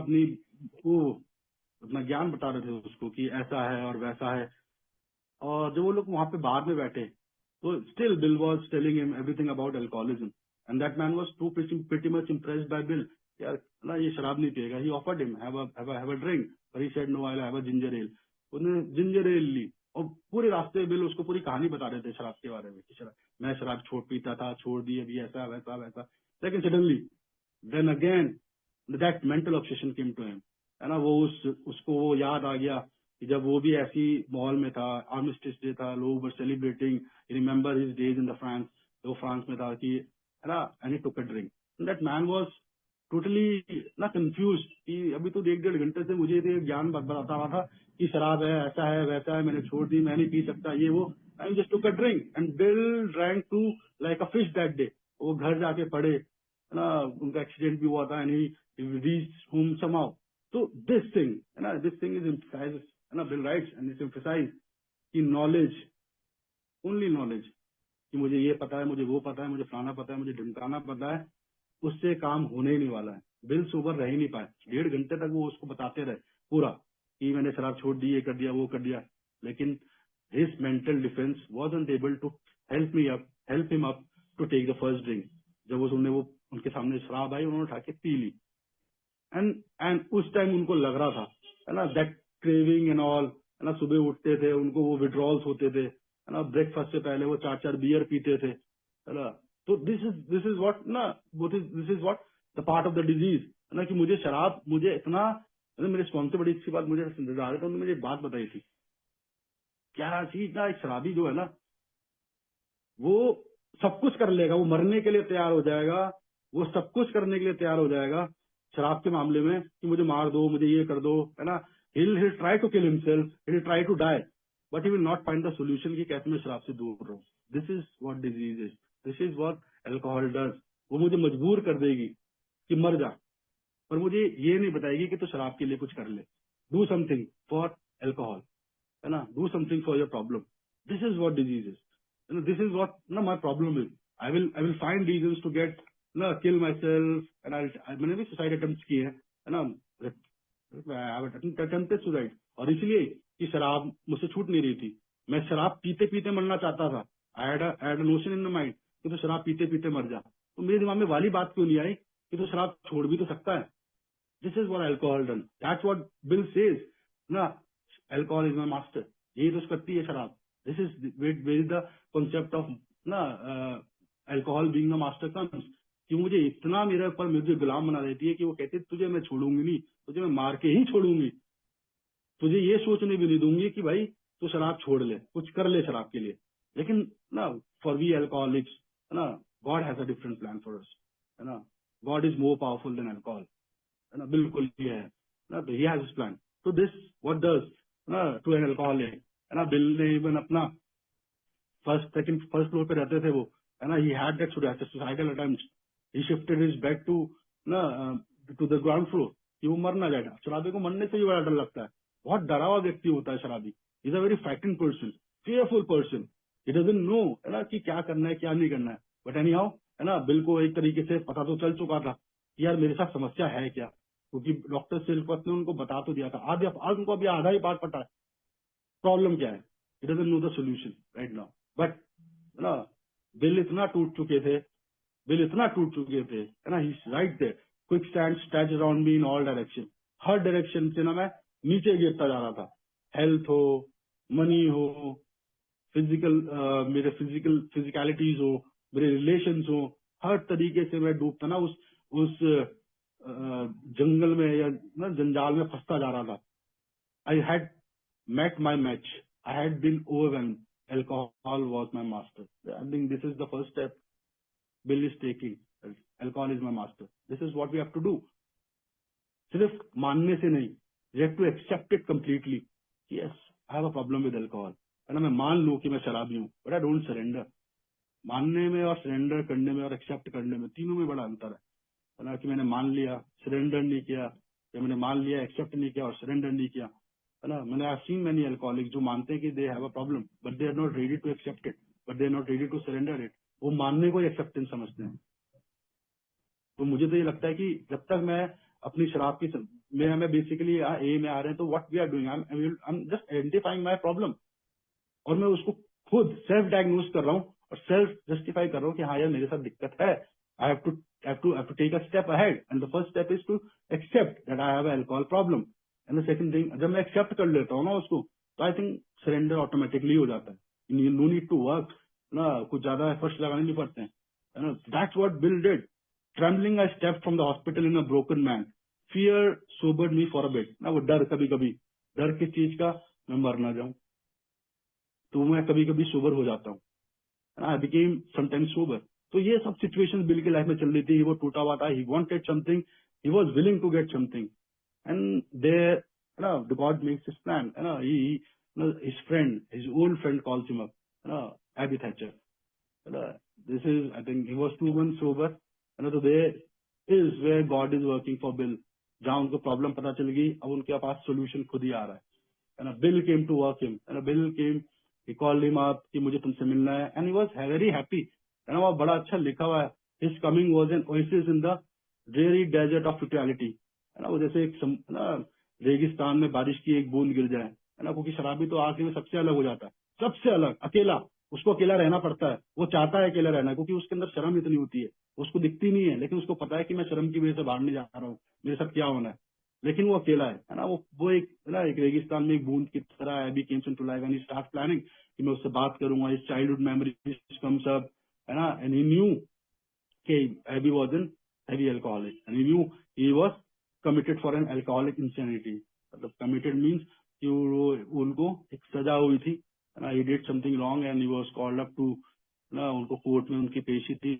अपना ज्ञान बता रहे थे उसको कि ऐसा है और वैसा है। और जब वो लोग वहां पे बाहर में बैठे, तो still Bill was telling him everything about alcoholism and that man was too pretty much impressed by Bill. यार ना ये शराब नहीं पिएगा। He offered him have a drink, पर he said no, I have a ginger ale. उन्होंने ginger ale ली और पूरे रास्ते बिल उसको पूरी कहानी बता रहे थे शराब के बारे में कि मैं शराब पीता था, छोड़ दी, अभी ऐसा वैसा वैसा। लेकिन suddenly then again that mental obsession came to him है ना। वो उसको वो याद आ गया कि जब वो भी ऐसी माहौल में था, आर्मिस्टिस डे था, लोग were celebrating, remember his days in the France, वो फ्रांस में था कि है ना, and he took a drink, that man was totally ना कंफ्यूज कि अभी तो 1.5 घंटे से मुझे ये ज्ञान बताता रहा था कि शराब है, ऐसा है, वैसा है, मैंने छोड़ दी, मैं नहीं पी सकता, ये वो, I just took a drink and Bill drank to like a fish that day. वो घर जाके पड़े, है ना, उनका एक्सीडेंट भी हुआ था and he reach home somehow. तो दिस थिंग है ना, दिस थिंग इज एम्फसाइज, है ना, Bill writes and it's emphasise कि नॉलेज, ओनली नॉलेज, कि मुझे ये पता है, मुझे वो पता है, मुझे फलाना पता है, मुझे ढिमकाना पता है, उससे काम होने ही नहीं वाला है। बिल सोबर रह ही नहीं पाए, 1.5 घंटे तक वो उसको बताते रहे पूरा कि मैंने शराब छोड़ दी, ये कर दिया, वो कर दिया, लेकिन his mental defence wasn't able to help him up to take the first drink। जब वो उनके सामने शराब आई, उन्होंने उठा के पी ली, एंड उस टाइम उनको लग रहा था, है ना, दैट क्रेविंग एंड ऑल, है ना, सुबह उठते थे, उनको वो विड्रॉल्स होते थे, है ना, ब्रेकफास्ट से पहले वो 4-4 बियर पीते थे, है ना। तो दिस इज व्हाट ना, this is what the part of the disease, है ना, कि मुझे शराब, मुझे इतना, मेरे स्पॉन्सर बड़ी अच्छी बात मुझे समझा रहे थे, उन्होंने मुझे एक बात बताई थी, क्या चीज ना, एक शराबी जो है ना, वो सब कुछ कर लेगा, वो मरने के लिए तैयार हो जाएगा, वो सब कुछ करने के लिए तैयार हो जाएगा शराब के मामले में, कि मुझे मार दो, मुझे ये कर दो, है ना, he'll try to kill himself, he'll try to die, but he will not find the solution कि कैसे मैं शराब से दूर रहूं। This is what disease is, this is what alcohol does. वो मुझे मजबूर कर देगी कि मर जा, पर मुझे ये नहीं बताएगी कि तू शराब के लिए कुछ कर ले, डू समथिंग फॉर अल्कोहल, है ना, do something for your problem. This is what disease is, you know, this is what no my problem is। I will find reasons to get no kill myself, and मैंने भी suicide attempt किए है ना, attempted suicide, और इसलिए कि शराब मुझसे छूट नहीं रही थी, मैं शराब पीते पीते मरना चाहता था। I had notion in the mind कि तो शराब पीते पीते मर जा, तो मेरे दिमाग में वाली बात क्यों नहीं आई कि तो शराब छोड़ भी तो सकता है। This is what alcohol done, that's what Bill says ना, अल्कोहल इज माय मास्टर, यही तो करती है शराब। This is where is the concept of ना alcohol being the master comes, कि मुझे इतना मेरे ऊपर मुझे गुलाम बना देती है कि वो कहती है तुझे मैं छोड़ूंगी नहीं, तुझे मैं मार के ही छोड़ूंगी, तुझे ये सोचने भी नहीं दूंगी कि भाई तू शराब छोड़ ले, कुछ कर ले शराब के लिए। लेकिन ना, फॉर वी अल्कोहलिक्स, है ना, God has a different plan for us, है ना, God is more powerful than alcohol, है ना, बिल्कुल ये है ना, तो ही हैज हिज प्लान। तो दिस व्हाट डज ना टू एन अल्कोहलिक, है ना, बिल ने इवन अपना फर्स्ट फ्लोर पे रहते थे वो, है ना, he had that suicidal attempts, he shifted his bed to ना टू द ग्राउंड फ्लोर कि वो मर ना जाए। शराबी को मरने से भी बड़ा डर लगता है, बहुत डरावा व्यक्ति होता है शराबी, is a very frightening person, fearful person, he doesn't know, है ना, कि क्या करना है क्या नहीं करना है। बट एनी हाउ, है ना, बिल को एक तरीके से पता तो चल चुका था कि यार मेरे साथ समस्या है क्या, क्योंकि डॉक्टर सिल्फत ने उनको बता तो दिया था, आज उनको अभी आधा ही बात पता है प्रॉब्लम क्या है। He doesn't know the solution right now, but है ना, बिल इतना टूट चुके थे, बिल इतना टूट चुके थे, है ना, he right there, quicksand stretch around me in all direction, हर डायरेक्शन से ना मैं नीचे गिरता जा रहा था, हेल्थ हो, मनी हो, फिजिकल मेरे फिजिकलिटीज हो, मेरे रिलेशंस हो, हर तरीके से मैं डूबता ना उस जंगल में या ना जंजाल में फंसता जा रहा था। I had met my match, I had been overwhelmed, alcohol was my master। I think this is the first step Bill is taking, alcohol is my master, this is what we have to do। सिर्फ मानने से नहीं, you have to accept it completely, yes I have a problem with alcohol, है ना, मैं मान लूं कि मैं शराबी हूँ, but I don't surrender। मानने में और सरेंडर करने में और एक्सेप्ट करने में, तीनों में बड़ा अंतर है ना, कि मैंने मान लिया सरेंडर नहीं किया, या मैंने मान लिया एक्सेप्ट नहीं किया और सरेंडर नहीं किया, है ना। मैंने आई सीन मैनी अल्कोहलिक जो मानते हैं कि they have a problem, but they are not ready to accept it, but they are not ready to surrender it. वो मानने को एक्सेप्टेंस समझते हैं। तो मुझे तो ये लगता है कि जब तक मैं अपनी शराब की मैं बेसिकली ए में आ रहे हैं, तो what we are doing, I am just identifying my problem, और मैं उसको खुद सेल्फ डायग्नोज कर रहा हूँ और सेल्फ जस्टिफाई कर रहा हूँ कि हाँ यार मेरे साथ दिक्कत है। I have to take a step ahead, and the first step is to accept that I have alcohol problem. And the second thing, जब मैं एक्सेप्ट कर लेता हूँ ना उसको, तो आई थिंक सरेंडर ऑटोमेटिकली हो जाता है। नो नीड टू वर्क ना, कुछ ज्यादा एफर्ट्स लगाने नहीं पड़ते हैं, है ना। That's what Bill did. Trembling I step from the hospital in a broken man, fear sobered me for a bit ना। वो डर, कभी कभी डर किस चीज का, मैं मर ना जाऊं, तो मैं कभी कभी सोबर हो जाता हूँ, आई बिकेम समटाइम्स सोबर। तो ये सब सिचुएशंस बिल की लाइफ में चल रही थी। वो टूटा हुआ था, he wanted something, he was willing to get something, and there the God makes his plan, he his friend, his old friend calls him up, Abby Thatcher. This is, I think he was 2 months sober, तो there is where God is working for Bill. जहां उनको problem पता चल गई, अब उनके पास solution खुद ही आ रहा है। Bill came to work him, Bill came, he called him up कि मुझे तुमसे मिलना है, and he was very happy, वो बड़ा अच्छा लिखा हुआ है, his coming was an oasis in the dreary desert of futility, है ना। वो जैसे एक रेगिस्तान में बारिश की एक बूंद गिर जाए, है ना, क्योंकि शराबी तो आखिर में सबसे अलग हो जाता है, सबसे अलग, अकेला, उसको अकेला रहना पड़ता है, वो चाहता है अकेला रहना, क्योंकि उसके अंदर शर्म इतनी होती है, उसको दिखती नहीं है, लेकिन उसको पता है कि मैं शर्म की वजह से बाहर नहीं जा रहा हूँ, मेरे साथ क्या होना है, लेकिन वो अकेला है ना। वो एक, है ना, एक रेगिस्तान में एक बूंद की तरह Abby comes into life and he starts planning कि मैं उससे बात करूंगा, इस चाइल्डहुड मेमोरीज कम्स अप, है ना, एंड ही न्यू कि Abby was an heavy alcoholic and he knew he was committed for an alcoholic insanity। मतलब committed means कि उनको एक सजा हुई थी, है ना, he did something wrong and he was called up to, ना, उनको कोर्ट में उनकी पेशी थी,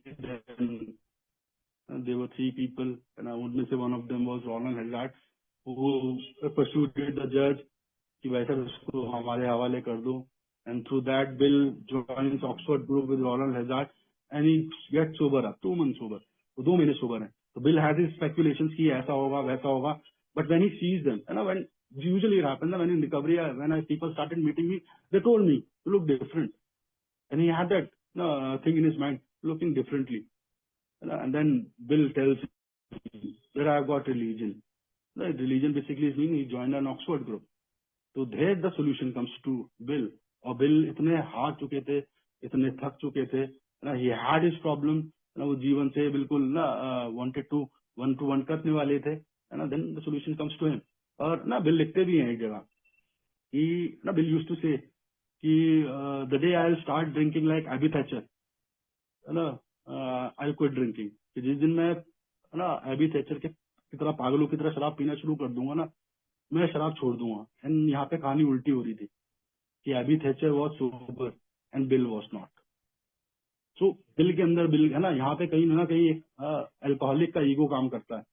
there were 3 people, and उनमें से one of them was Ronald Hazard, who persuaded the judge कि वैसे उसको हमारे हवाले कर दो, and through that Bill joins Oxford group with Ronald Hazard and he gets sober up, 2 months sober, तो 2 महीने sober है। तो Bill has his speculations कि ऐसा होगा वैसा होगा, but when he sees them, है ना, when usually it happens, when in recovery, when people started meeting me, they told me you look different, and he had that thing in his mind, looking differently, and then Bill tells him that I've got religion. The religion basically means he joined an Oxford group. तो there the solution comes to Bill, और Bill इतने हार चुके थे, इतने थक चुके थे ना, he had his problem, ना, वो जीवन से बिल्कुल ना wanted to one करने वाले थे, है ना, then the solution comes to him। और ना Bill लिखते भी हैं एक जगह कि ना Bill used to say कि the day I'll start drinking like Abby Thatcher, है ना, I'll quit drinking, कि जिस दिन मैं, है ना, एबी थैचर की तरह पागलों की तरह शराब पीना शुरू कर दूंगा ना, मैं शराब छोड़ दूंगा। एंड यहाँ पे कहानी उल्टी हो रही थी कि Ebby Thacher was sober and Bill was not. So Bill के अंदर, बिल, है ना, यहाँ पे कहीं ना कहीं एक अल्कोहलिक का ईगो काम करता है,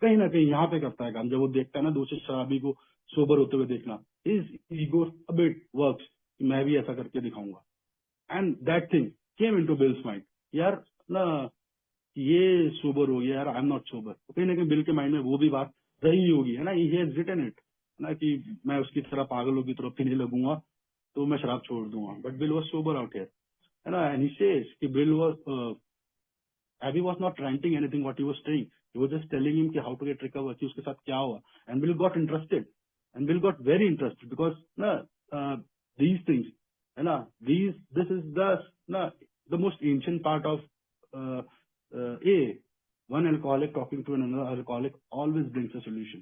कहीं ना कहीं यहाँ पे करता है काम, जब वो देखता है ना दूसरे शराबी को सोबर होते हुए देखना, his ego a bit works, मैं भी ऐसा करके दिखाऊंगा, and that thing came into bills mind, यार ना ये सोबर हो गया, यार आई एम नॉट सोबर, तो कहीं ना कहीं बिल के माइंड में वो भी बात रही होगी, है ना, ही हैज रिटन इट, ना, कि मैं उसकी तरह पागलों की तरफ पीने लगूंगा तो मैं शराब छोड़ दूंगा, but bill was sober out here, है ना, एंड ही सेज कि bill was, Abby was not ranting anything what he was saying, he was just telling him कि how to get recover, कि उसके साथ क्या हुआ, and Bill got interested, and Bill got very interested because ना these things, है ना, this is the most ancient part of one alcoholic talking to another alcoholic always brings a solution,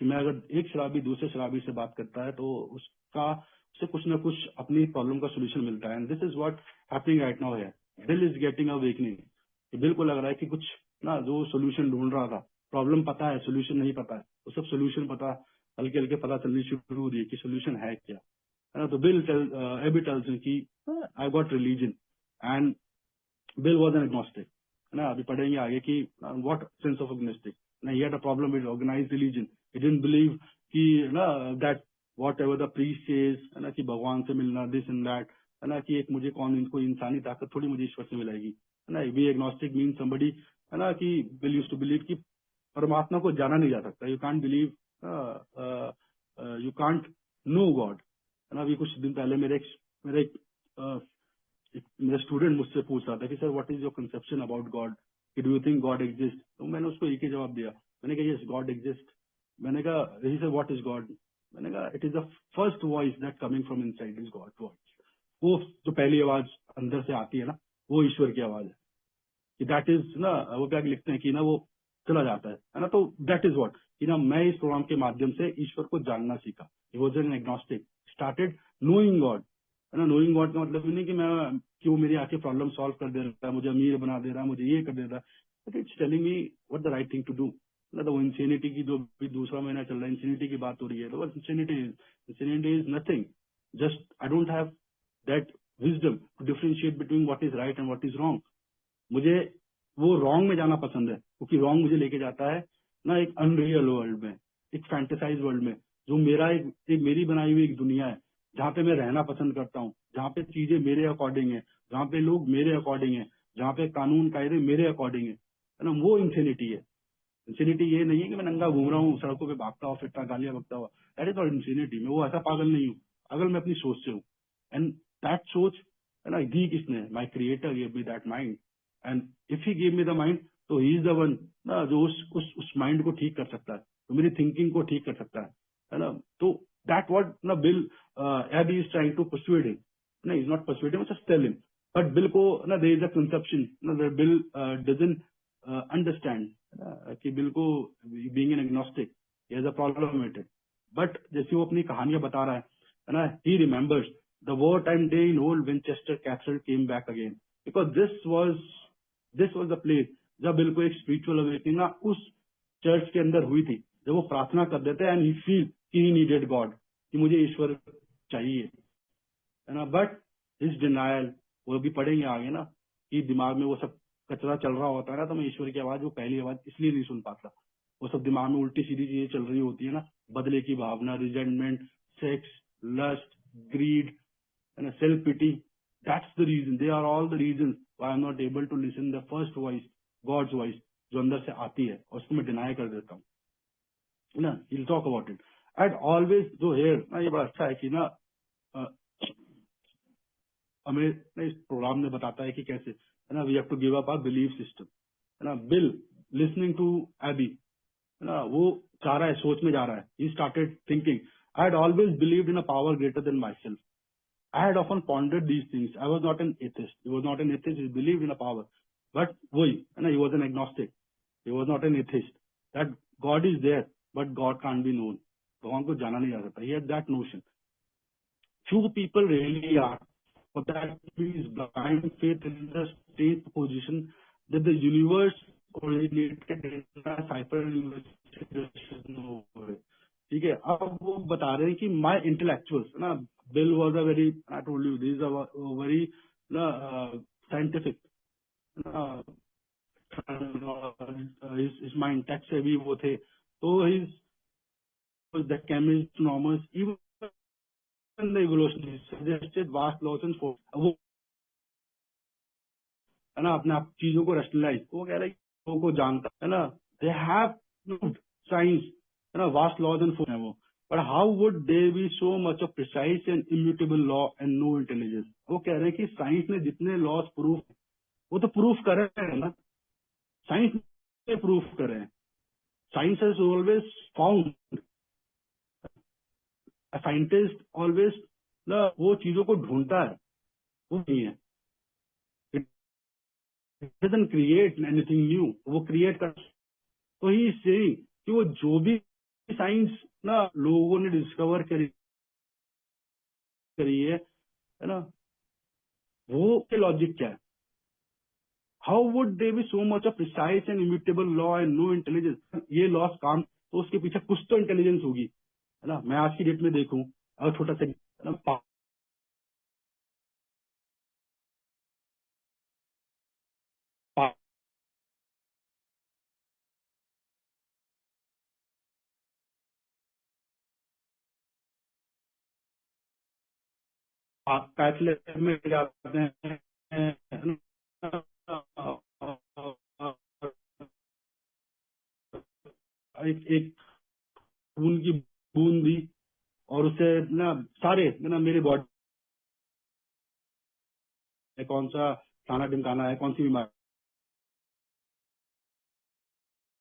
कि मैं अगर एक शराबी दूसरे शराबी से बात करता है तो उससे कुछ ना कुछ अपनी प्रॉब्लम का सोल्यूशन मिलता है, and this is what happening right now here. Bill is getting awakening, bill को लग रहा है कि कुछ ना, जो सोल्यूशन ढूंढ रहा था, प्रॉब्लम पता है, सोल्यूशन नहीं पता है, वो सब सोल्यूशन पता, हल्के हल्के पता चलनी शुरू हो रही है कि सोल्यूशन है क्या, है ना। तो बिल एबी टेल्स हिम कि I got religion, and bill was an agnostic, है ना, अभी पढ़ेंगे आगे कि व्हाट सेंस ऑफ एग्नोस्टिक, ना, he had a problem with organised religion, he didn't believe कि ना that whatever the priest says, है ना, कि भगवान से मिलना, दिस एंड दैट, है ना, कि एक मुझे कौन, इनको इंसानी ताकत थोड़ी मुझे ईश्वर से मिलेगी, है ना। बी एग्नोस्टिक मीन समबडी, है ना, कि बिल यूज्ड टू बिलीव कि परमात्मा को जाना नहीं जा सकता, you can't believe, you can't know God, है ना। अभी कुछ दिन पहले मेरा स्टूडेंट मुझसे पूछ रहा था कि sir what is your conception about God, कि do you think God exist, तो मैंने उसको एक ही जवाब दिया, मैंने कहा यस गॉड एग्जिस्ट, मैंने कहा, he said what is God, मैंने कहा it is the first voice that coming from inside is God voice, वो जो पहली आवाज अंदर से आती है ना, वो ईश्वर की आवाज है, कि दैट इज ना, वो क्या लिखते हैं कि ना वो चला जाता है ना, तो दैट इज व्हाट, कि ना मैं इस प्रोग्राम के माध्यम से ईश्वर को जानना सीखा, he was an agnostic, started knowing God, है ना। नोइंग गॉड का मतलब ये नहीं कि मैं, कि वो मेरी आके प्रॉब्लम सॉल्व कर दे रहा है, मुझे अमीर बना दे रहा है, मुझे ये कर दे रहा है, but it's telling me what the right thing to do, ना, तो वो इंसेनिटी की जो भी दूसरा महीना चल रहा है, इंसेनिटी की बात हो रही है, तो insanity is nothing, just I don't have that wisdom to differentiate between what is right and what is wrong. मुझे वो रॉन्ग में जाना पसंद है, क्योंकि रॉन्ग मुझे लेके जाता है ना एक अनरियल वर्ल्ड में, एक फैंटेसाइज वर्ल्ड में, जो मेरा एक मेरी बनाई हुई एक दुनिया है, जहाँ पे मैं रहना पसंद करता हूँ, जहाँ पे चीजें मेरे अकॉर्डिंग है, जहाँ पे लोग मेरे अकॉर्डिंग है, जहाँ पे कानून कायदे मेरे अकॉर्डिंग है ना, वो इंसेनिटी है। इंसेनिटी ये नहीं है कि मैं नंगा घूम रहा हूँ सड़कों पे, भागता हुआ फिरता गालियां बकता हुआ, दैट इज नॉट इंसेनिटी। मैं वो ऐसा पागल नहीं हूँ, अगर मैं अपनी सोच से हूँ, एंड दैट सोच है ना दी किसने, my creator give me that mind, and if he give me the mind, तो ही इज द वन ना जो उस माइंड को ठीक कर सकता है, तो मेरी थिंकिंग को ठीक कर सकता है ना। तो दैट व्हाट ना Bill Ebby is trying to persuade him, ना is not persuade him, just tell him. But Bill को ना देयर इज अ कंसेप्शन ना, बिल डजंट अंडरस्टैंड कि बिल को being an agnostic has a problem with it. But जैसे वो अपनी कहानियां बता रहा है ना, he remembers the war time day in old Winchester castle came back again, because this was the place जब बिल को एक स्पिरिचुअल अवेकनिंग ना उस चर्च के अंदर हुई थी, जब वो प्रार्थना कर देते हैं एंड ही फील कि ही नीडेड गॉड, कि मुझे ईश्वर चाहिए, है ना। बट इस डिनायल, वो भी पढ़ेंगे आगे ना, कि दिमाग में वो सब कचरा चल रहा होता है ना, तो मैं ईश्वर की आवाज, वो पहली आवाज इसलिए नहीं सुन पाता, वो सब दिमाग में उल्टी सीधी चीजें चल रही होती है ना, बदले की भावना, रिजेंटमेंट, सेक्स, लस्ट, ग्रीड, है ना, self pity. That's the reason, they are all the reason I am not able to listen the first voice, God's voice, जो अंदर से आती है, और उसको मैं डिनाई कर देता हूँ, है ना। Will talk about it and always जो हेयर ना, ये बड़ा अच्छा है कि ना अ, हमें ना इस प्रोग्राम में बताता है कि कैसे, है ना, we have to give up our belief system, है ना। बिल लिसनिंग टू एबी, है ना, वो चाह रहा है, सोच में जा रहा है, he started thinking, I had always believed in a power greater than my self, I had often pondered these things. I was not an atheist. He was not an atheist. He believed in a power. But वही है ना, he was an agnostic. He was not an atheist. That God is there, but God can't be known. भगवान को जाना नहीं जा सकता. He had that notion. Few people really are. For that is blind faith in the state position that the universe originated in a cipher universe. ठीक है, अब वो बता रहे हैं कि माई इंटेलेक्चुअल्स ना, bill was a very, I told you this very scientific, इस माइंड टच से भी वो थे, तो his the chemist norms even the evolution suggested vast loss and force, वो है ना अपने आप चीजों को रेशनलाइज, वो कह रहे हैं कि लोगों को जानता है ना, दे हैव साइंस, है ना, वास्ट लॉज एंड फोर्स है वो, but how would they be so much of precise and immutable law and no intelligence. वो कह रहे हैं कि साइंस ने जितने लॉज प्रूफ, वो तो प्रूफ कर रहे हैं ना, साइंस ने प्रूफ कर रहे हैं, science has always found, scientist always ना वो चीजों को ढूंढता है, वो नहीं है, it doesn't create anything new, वो क्रिएट कर, तो ही सेइंग कि वो जो भी साइंस ना लोगों ने डिस्कवर करी है ना, वो के लॉजिक क्या है, how would they be so much of precise and immutable law and no intelligence, ये लॉस काम, तो उसके पीछे कुछ तो इंटेलिजेंस होगी, है ना। मैं आज की डेट में देखूं, अगर छोटा सा है ना, पैथलेट में जाते हैं, एक खून की बूंद दी, और उसे ना सारे ना मेरे बॉडी में कौन सा खाना ढिमकाना है, कौन सी बीमारी,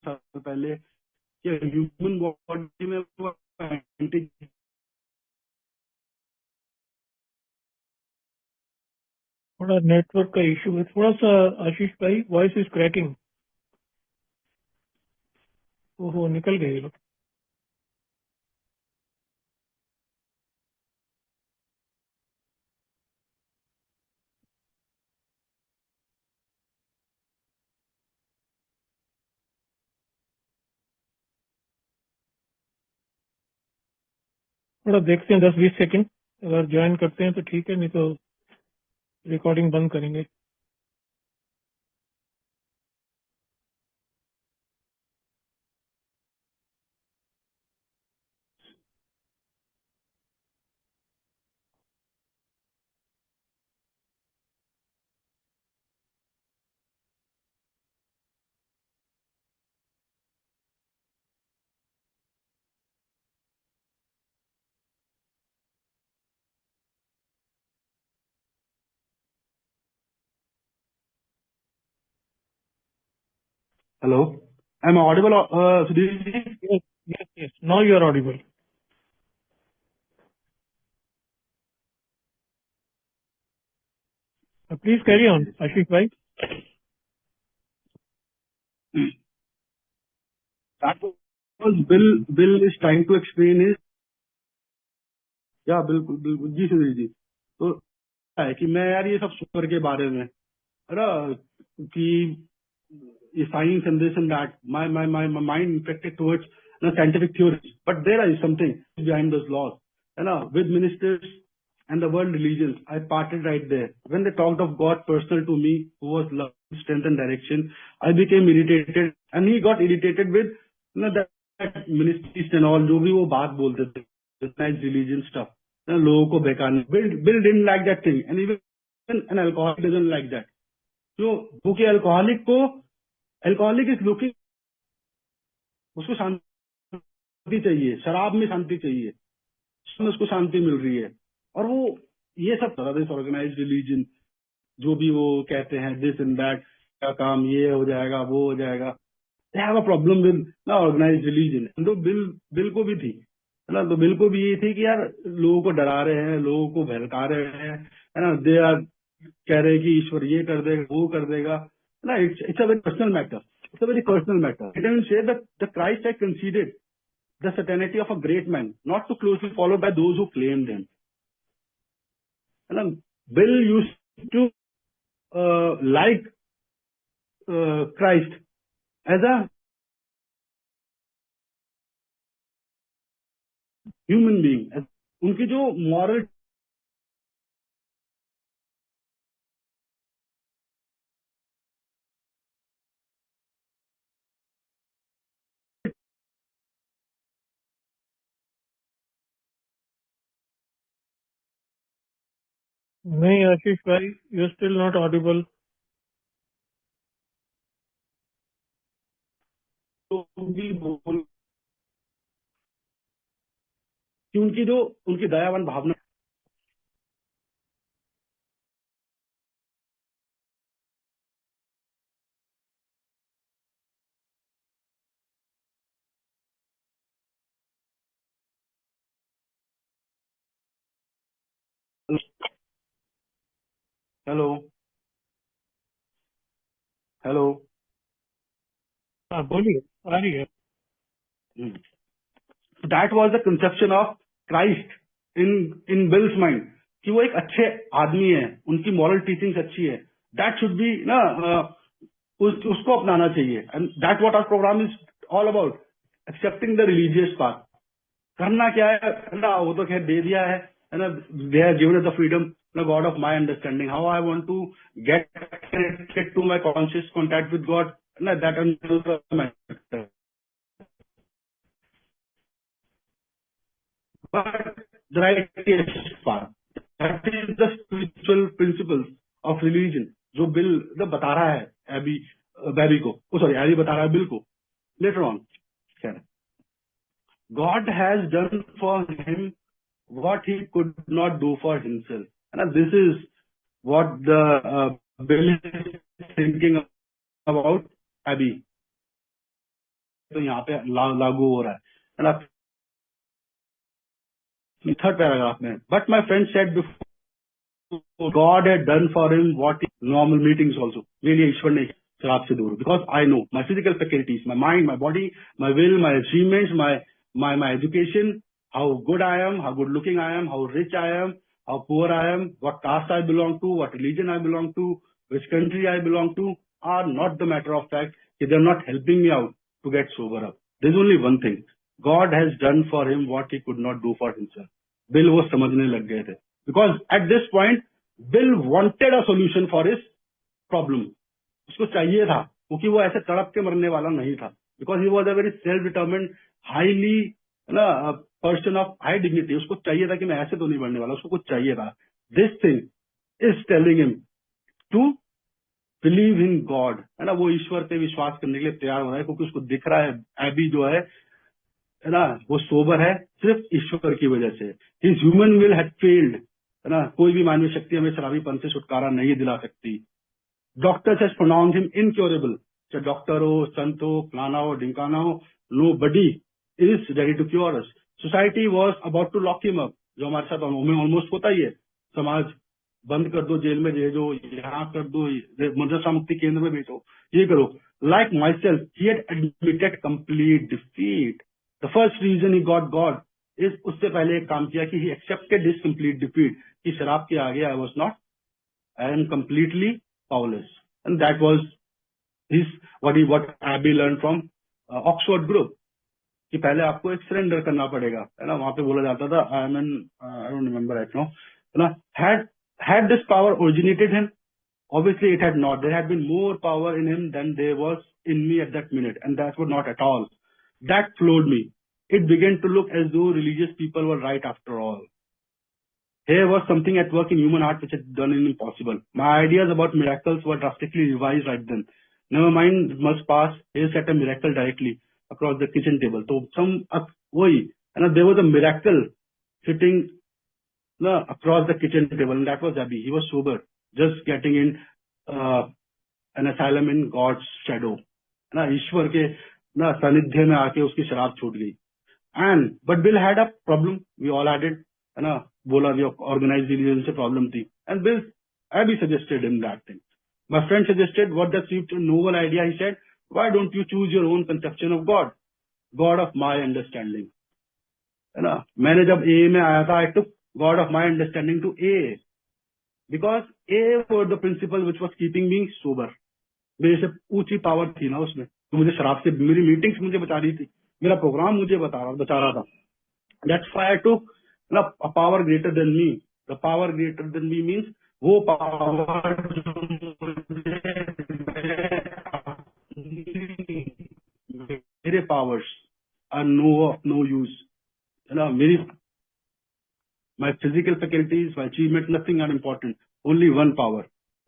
सबसे पहले कि ह्यूमन बॉडी में वो एंटी, थोड़ा नेटवर्क का इशू है थोड़ा सा। आशीष भाई वॉइस इज क्रैकिंग। ओहो निकल गए ये लोग। थोड़ा देखते हैं 10-20 सेकंड, अगर ज्वाइन करते हैं तो ठीक है, नहीं तो रिकॉर्डिंग बंद करेंगे। Hello, am I audible, Sudhir ji? Yes, yes, yes. Now you are audible. Please carry on, Ashish bhai. That was Bill is trying to explain his, या बिल्कुल जी सुधीर जी। तो है कि मैं यार ये सब सुपर के बारे में है ना, कि ये science and this and that, my mind infected towards scientific theory, but there is something behind this laws, है ना, with ministers and the world religions. I parted right there. When they talked of God personal to me, who was love, strength and direction, I became irritated, and he got irritated with, you know, that ministries and all, जो भी वो बात बोलते थे, nice religion stuff, you know, लोगों को बेकार। Bill didn't like that thing, and even an alcoholic doesn't like that. जो क्योंकि alcoholic is looking, उसको शांति चाहिए, शराब में शांति चाहिए, उसमें उसको शांति मिल रही है, और वो ये सब दिस ऑर्गेनाइज्ड रिलीजन जो भी वो कहते हैं दिस एंड दैट का काम, ये हो जाएगा वो हो जाएगा, दे हैव अ प्रॉब्लम विद ना ऑर्गेनाइज्ड रिलीजन। तो बिल को भी थी, है ना, तो बिल को भी ये थी कि यार लोगों को डरा रहे हैं, लोगों को बहका रहे हैं, है ना, दे आर कह रहे हैं कि ईश्वर ये कर देगा वो कर देगा, है ना, it's a very personal matter, it's a very personal matter. It can say that the Christ had considered the certainty of a great man, not too closely followed by those who claimed him. And Bill used to like Christ as a human being. उनकी जो moral नहीं आशीष भाई, you are still not audible. तो भी बोल कि उनकी जो उनकी दयावान भावना, हेलो हेलो, हाँ बोलिए, आ रही है। That was the conception of Christ in bills mind, कि वो एक अच्छे आदमी है, उनकी मॉरल टीचिंग्स अच्छी है, दैट शुड बी ना, उसको अपनाना चाहिए। And that what our programme is all about, accepting the religious path. करना क्या है ना, वो तो खैर दे दिया है ना, they have given us the freedom, the God of my understanding, how I want to get to my conscious contact with God, ना that but the righteous path, that is the spiritual principles of religion जो bill बता रहा है baby को, sorry AB बता रहा है bill को later on. God has done for him what he could not do for himself, and this is what the Bill is thinking about Abby, तो यहाँ पे लागू हो रहा है ना, थर्ड पैराग्राफ में। But my friend said before God had done for him what normal meetings also, मेरे लिए ईश्वर ने शराब से दूर, because I know my physical faculties, my mind, my body, my will, my achievements, my education, how good I am, how good looking I am, how rich I am, how poor I am, what caste I belong to, what religion I belong to, which country I belong to, are not the matter of fact. They're not helping me out to get sober up. There's only one thing. God has done for him what he could not do for himself. Bill वो समझने लग गए थे, because at this point bill wanted a solution for his problem. उसको चाहिए था, क्योंकि वो ऐसे तड़प के मरने वाला नहीं था, because he was a very self determined, highly ना पर्सन ऑफ हाई डिग्निटी। उसको चाहिए था कि मैं ऐसे तो नहीं बढ़ने वाला, उसको कुछ चाहिए था। This thing is telling him to believe in God, है ना। वो ईश्वर पे विश्वास करने के लिए तैयार हो रहा है, क्योंकि उसको दिख रहा है एबी जो है ना, वो सोबर है सिर्फ ईश्वर की वजह से। His human will had failed, है ना। कोई भी मानवीय शक्ति हमें शराबीपन से छुटकारा नहीं दिला सकती। Doctors has pronounced him incurable. चाहे डॉक्टर हो, संत हो, फलाना हो, ढिमकाना हो, nobody is ready to cure us. Society was about to lock him up, जो हमारे साथ ऑलमोस्ट होता ही है। समाज बंद कर दो, जेल में भेजो, यहाँ कर दो, मदरसा मुक्ति केंद्र में भेजो, ये करो। Like myself he had admitted complete defeat. The first reason he got God is, उससे पहले एक काम किया कि he accepted this complete defeat, कि शराब के आगे I was not, I am completely powerless, and that was what Abby learned from Oxford group, कि पहले आपको एक सरेंडर करना पड़ेगा, है ना। वहां पे बोला जाता था, आई डोंट रिमेम्बर राइट नाउ, है ना। had this power originated him? Obviously it had not. There had been more power in him than there was in me at that minute, and that was not at all. That floored me. It began to look as though religious people were right after all. Here was something at work in human heart which had done it impossible. My ideas about miracles were drastically revised right then. Never mind, it must pass. Here sat a miracle directly across the kitchen table. So वही, है ना, there was a miracle sitting across the kitchen table, and that was Abby. He was sober, just getting in an asylum in God's shadow. है ना, ईश्वर के ना सानिध्य में आके उसकी शराब छूट गई। But Bill had a problem. We all had it, है ना। बोला भी ऑर्गेनाइज रिलीजन से प्रॉब्लम थी, and bill Abby suggested him that thing. My friend suggested, what that seemed a novel idea. He said, why don't you choose your own conception of God? God of my understanding, है ना। मैंने जब ए में आया था, I took God of my understanding to A, because A was the principle which was keeping me sober. मेरे से ऊंची पावर थी ना उसमें, तो मुझे शराब से, मेरी मीटिंग्स मुझे बचा रही थी, मेरा प्रोग्राम मुझे बचा रहा था। That's why I took a power greater than me. The power greater than me means वो पावर मेरे पावर्स आर no use, है ना। मेरी my physical faculties, my achievement, nothing are important. Only one power,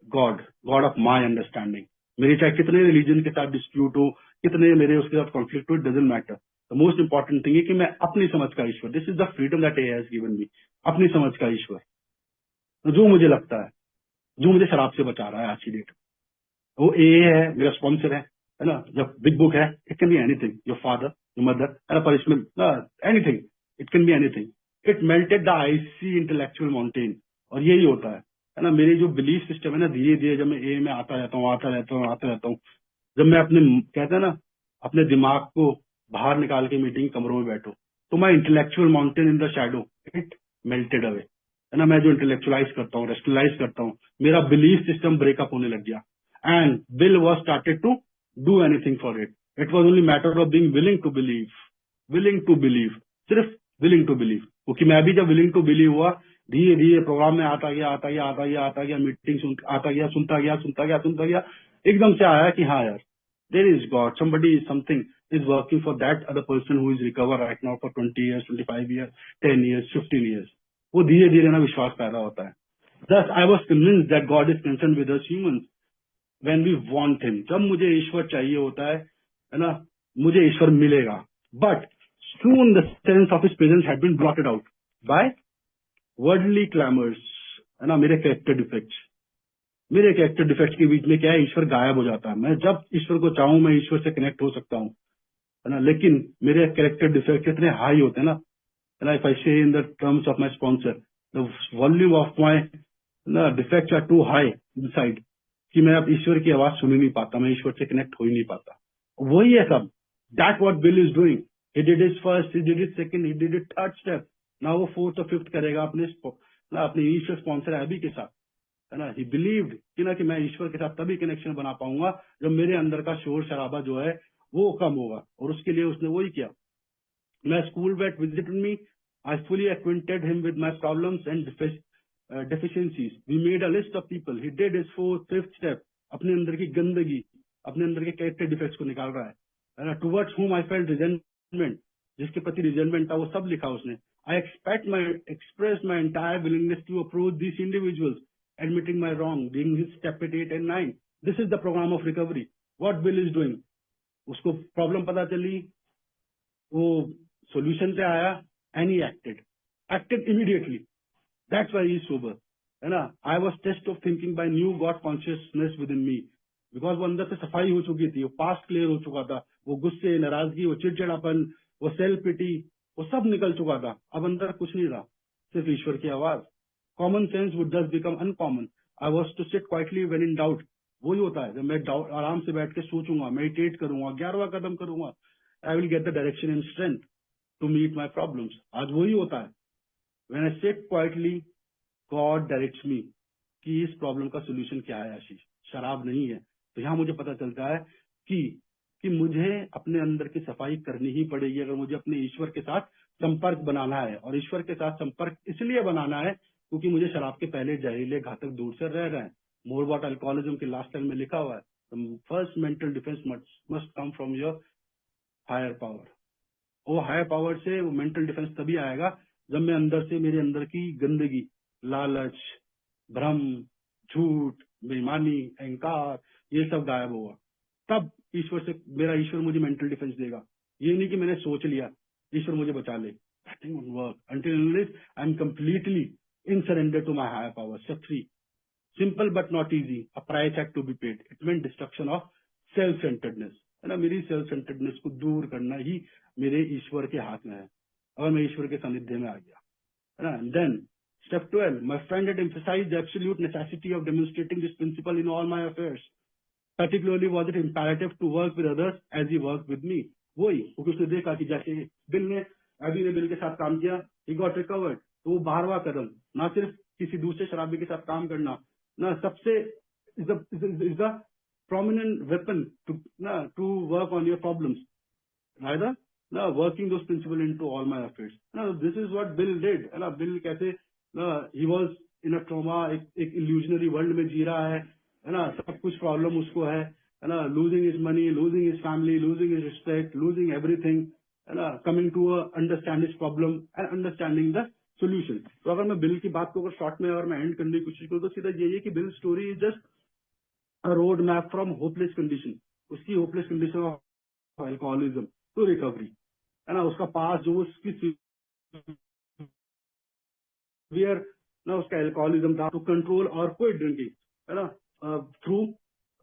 God of my understanding. मेरे चाहे कितने religion के साथ डिस्प्यूट हो, कितने मेरे उसके साथ कॉन्फ्लिक्ट हो, it doesn't matter. The most important thing है कि मैं अपनी समझ का ईश्वर, this is the freedom that has given me, अपनी समझ का ईश्वर, जो मुझे लगता है, जो मुझे शराब से बचा रहा है आज की डेट। वो ए है, मेरा स्पॉन्सर है ना। जब बिग बुक है, it can be anything, your father, your mother, है ना, punishment, anything, it can be anything. It melted the icy intellectual mountain. और यही होता है ना। मेरी जो बिलीफ सिस्टम है ना, धीरे धीरे जब मैं ए में आता रहता हूँ, जब मैं अपने, कहते हैं ना, अपने दिमाग को बाहर निकाल के मीटिंग कमरों में बैठो, तो my intellectual mountain in the shadow it melted away, है ना। मैं जो इंटेलेक्चुअलाइज करता हूँ, रेशनलाइज करता हूँ, मेरा बिलीफ सिस्टम ब्रेकअप होने लग गया। And Bill was started to do anything for it. It was only matter of being willing to believe, सिर्फ willing to believe। क्योंकि मैं भी जब willing to believe हुआ, धीरे धीरे प्रोग्राम में आता गया, मीटिंग आता गया, सुनता गया, एकदम से आया कि हाँ यार, there is God, somebody, something is working for that other person who is recovered right now for 20 years, 25 years, 10 years, 15 years। वो धीरे धीरे ना विश्वास पैदा होता है। Thus I was convinced that God is concerned with us humans when we want him। जब मुझे ईश्वर चाहिए होता है ना, मुझे ईश्वर मिलेगा। But soon the sense of his presence had been blotted out by worldly clamors, है ना। मेरे कैरेक्टर डिफेक्ट्स के बीच में क्या है, ईश्वर गायब हो जाता है। मैं जब ईश्वर को चाहूं, मैं ईश्वर से कनेक्ट हो सकता हूँ, है ना। लेकिन मेरे कैरेक्टर डिफेक्ट इतने हाई होते हैं ना, है ना। If I say in the terms of my sponsor, the volume of my defects are too high inside, कि मैं अब ईश्वर की आवाज सुन ही नहीं पाता, मैं ईश्वर से कनेक्ट हो ही नहीं पाता। वही है सब। That what bill is doing. He did is first, he did is second, he did is third step. ना वो फोर्थ और फिफ्थ करेगा अपने ईश्वर स्पॉन्सर एबी के साथ, है ना। ही बिलीव्ड कि ना कि मैं ईश्वर के साथ तभी कनेक्शन बना पाऊंगा जब मेरे अंदर का शोर शराबा जो है वो कम होगा। और उसके लिए उसने वही किया। मैं schoolmate visited me, I fully acquainted him with my problems and deficiencies. We made a list of people. He did his 4th, 5th step. अपने अंदर की गंदगी, अपने अंदर के कैरेक्टर डिफेक्ट्स को निकाल रहा है। Towards whom I felt resentment, जिसके प्रति रिजेंटमेंट था वो सब लिखा उसने। I expressed my entire willingness to approach these individuals, admitting my wrong, being his step 8 and 9. This is the program of recovery. What Bill is doing. उसको problem पता चली, वो सॉल्यूशन पे आया, and he acted immediately. That's why he is sober. है ना? I was test of thinking by new God consciousness within me. Because वो अंदर से सफाई हो चुकी थी, वो पास्ट क्लियर हो चुका था, वो गुस्से, नाराजगी, वो चिड़चिड़ापन, वो सेल्फ पिटी, वो सब निकल चुका था। अब अंदर कुछ नहीं रहा, सिर्फ ईश्वर की आवाज। Common sense would just become uncommon. I was to sit quietly when in doubt. वही होता है, जब मैं आराम से बैठ के सोचूंगा, मेडिटेट करूंगा, 11वां कदम करूंगा, I will get the direction and strength to meet my problems. आज वही होता है, when I sit quietly God directs me कि इस प्रॉब्लम का सोल्यूशन क्या है। आशीष, शराब नहीं है। तो यहाँ मुझे पता चलता है कि मुझे अपने अंदर की सफाई करनी ही पड़ेगी अगर मुझे अपने ईश्वर के साथ संपर्क बनाना है। और ईश्वर के साथ संपर्क इसलिए बनाना है क्योंकि मुझे शराब के पहले जहरीले घातक दूर से रह रहे हैं। मोर अबाउट अल्कोहलिज्म के लास्ट टाइम में लिखा हुआ है, first mental defence must come from your higher power. वो हायर पावर से वो मेंटल डिफेंस तभी आएगा जब मैं अंदर से, मेरे अंदर की गंदगी, लालच, भ्रम, झूठ, बेईमानी, अहंकार, ये सब गायब होगा। तब ईश्वर से, मेरा ईश्वर मुझे मेंटल डिफेंस देगा। ये नहीं कि मैंने सोच लिया ईश्वर मुझे बचा ले, that thing won't work until unless I'm completely in surrender to my higher power. Step 3, simple but not easy, a price had to be paid. It meant destruction of self-centeredness, है ना? मेरी सेल्फ सेंटर्डनेस को दूर करना ही मेरे ईश्वर के हाथ में है, अगर मैं ईश्वर के सानिध्य में आ गया, है ना? Then step 12, my friend had emphasized the absolute necessity of demonstrating this principle in all my affairs. Particularly was it imperative to work with others as he worked with me. वही, क्योंकि उसने देखा कि जैसे अभी ने बिल के साथ काम किया, he got recovered. तो वो 12वां कदम, ना सिर्फ किसी दूसरे शराबी के साथ काम करना, ना सबसे is the prominent weapon to work on your problems. Rather, working those principles into all my affairs. Now, this is what Bill did. है ना? Bill कैसे, he was in a trauma, एक illusionary world में जी रहा है ना? सब कुछ प्रॉब्लम उसको है ना? losing his money, losing his family, losing his respect, losing everything, है ना? coming to understand his problem and understanding the solution. तो अगर मैं बिल की बात को अगर शॉर्ट में और मैं एंड करने की कोशिश करूँ तो सीधा यही है कि Bill story is just a road map from hopeless condition, उसकी hopeless condition of alcoholism to recovery, है ना? उसका पास जो उसकी सिवियर ना उसका अल्कोहलिज्म था, टू कंट्रोल और क्विट ड्रिंकिंग, है ना? थ्रू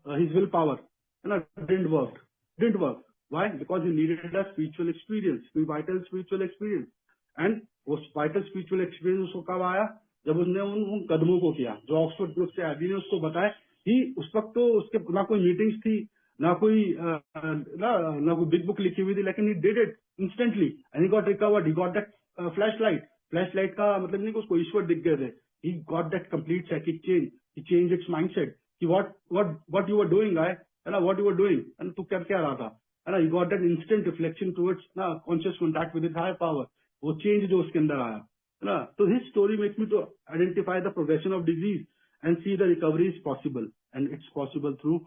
his willpower, है ना? didn't work. Why? Because he needed a spiritual experience, a vital spiritual experience. And वो vital spiritual experience उसको कब आया? जब उसने उन कदमों को किया जो ऑक्सफोर्ड ग्रुप से आदि ने उसको बताया। ही उस वक्त तो उसके ना कोई मीटिंग्स थी, ना कोई ना कोई बिग बुक लिखी हुई थी, लेकिन he did it instantly and he got recovered. He got that flashlight का मतलब नहीं कि उसको ईश्वर दिख गए थे। He got that complete psychic change. He changed its mindset. कि what you were doing, guy, है ना? What you were doing, and तू कर क्या रहा था, है ना? You got that instant reflection towards ना conscious contact with his higher power. वो change जो उसके अंदर आया, है ना? तो his story makes me to identify the progression of disease and see the recovery is possible, and it's possible through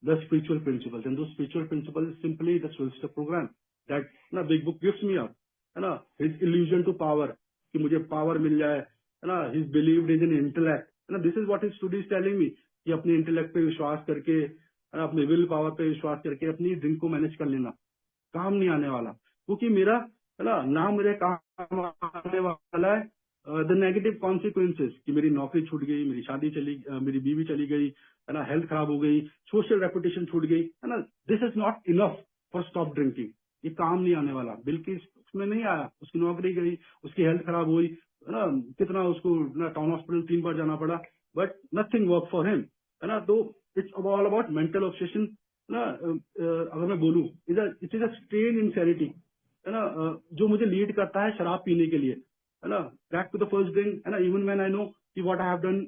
the spiritual principles. And those spiritual principles is simply the 12-step program that ना big book gives me up, है ना? His illusion to power, कि मुझे power मिल जाए, है ना? His believed in intellect, है ना? This is what his study is telling me कि अपने इंटेलेक्ट पे विश्वास करके, अपने विल पावर पे विश्वास करके अपनी ड्रिंक को मैनेज कर लेना, काम नहीं आने वाला। क्योंकि मेरा, है ना, मेरे काम आने वाला है द नेगेटिव कॉन्सिक्वेंसेस, कि मेरी नौकरी छूट गई, मेरी शादी चली, मेरी बीवी चली गई, है ना, हेल्थ खराब हो गई, सोशल रेपुटेशन छूट गई, है ना। This is not enough for stop drinking. ये काम नहीं आने वाला। बिल्कुल उसमें नहीं आया, उसकी नौकरी गई, उसकी हेल्थ खराब हुई, है ना, कितना उसको टाउन हॉस्पिटल 3 बार जाना पड़ा, but nothing work for him, है ना। तो it's all about mental obsession ना। अगर मैं बोलूं, it is a strain insanity, है ना, जो मुझे लीड करता है शराब पीने के लिए, है ना, back to the first drink, है ना। इवन व्हेन आई नो कि what I have done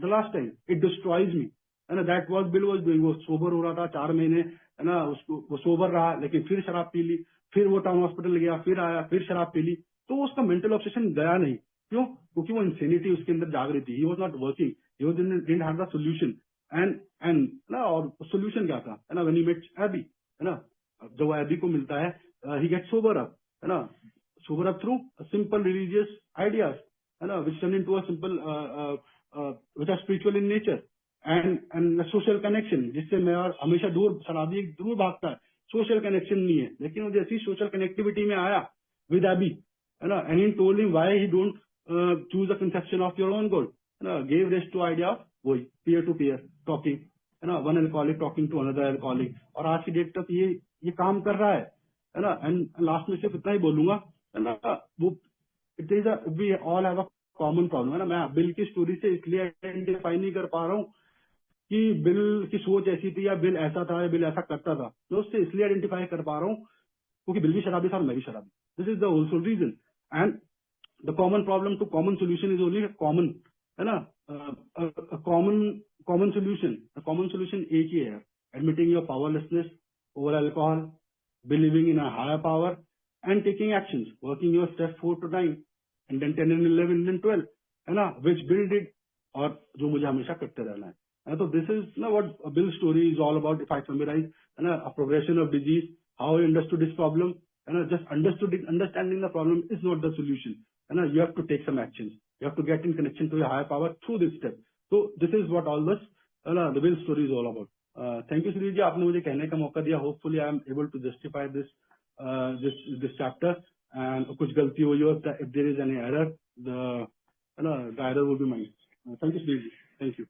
the last time, it destroys me, है ना। That was Bill was doing. वो सोबर हो रहा था 4 महीने, है ना, उसको वो सोबर रहा, लेकिन फिर शराब पी ली, फिर वो टाउन हॉस्पिटल गया, फिर आया, फिर शराब पी ली। तो उसका मेंटल ऑब्सेशन गया नहीं। क्यों? क्योंकि वो इंसेनिटी उसके अंदर जाग रही थी। He was not working, he was didn't have the solution. And ना, और सॉल्यूशन क्या था, है ना, व्हेन ही मेट एबी, है ना, जब वो एबी को मिलता है, ही गेट सोबर अप, है ना, sober up through simple religious ideas, है ना, which turn into a simple which are spiritual in nature and social connection, जिससे मैं और हमेशा शराबी दूर भागता है, सोशल कनेक्शन नहीं है, लेकिन वो जैसी सोशल कनेक्टिविटी में आया विद एबी, है ना, and he told him why he don't choose the conception of your own goal, है ना, gave rest to idea of वही पीयर टू पीयर टॉकिंग, है ना, one alcoholic talking to another alcoholic, और आज की डेट तक ये काम कर रहा है ना। एंड लास्ट में सिर्फ इतना ही बोलूंगा, है ना, वो it is we all have a common problem, है ना। मैं बिल की स्टोरी से इसलिए आइडेंटिफाई नहीं कर पा रहा हूँ कि बिल की सोच ऐसी थी या बिल ऐसा था या बिल ऐसा करता था, मैं उससे इसलिए आइडेंटिफाई कर पा रहा हूँ क्योंकि बिल भी शराबी था और मैं भी शराबी। This is the whole reason, and the common problem to common solution is only common, है ना, कॉमन सोल्यूशन। कॉमन सोल्यूशन एक ही है, admitting your powerlessness over alcohol, believing in a higher power and taking actions, working your step 4 to 9 and then 10 and 11 and 12, है ना, which bill did, और जो मुझे हमेशा करते रहना है। तो दिस इज ना what Bill story is all about, if I summarise, है ना, progression of disease, how he understood this problem, है ना, just understanding the problem is not the solution, है ना, you have to take some action, you have to get in connection to your higher power through this step. तो this is what all this, है ना, the Bill story is all about. Thank you Sudhir ji, आपने मुझे कहने का मौका दिया। Hopefully I am able to justify this chapter, and कुछ गलती हुई हो, if there is any error, the, है ना, the error will be mine. Thank you Sudhir ji, thank you.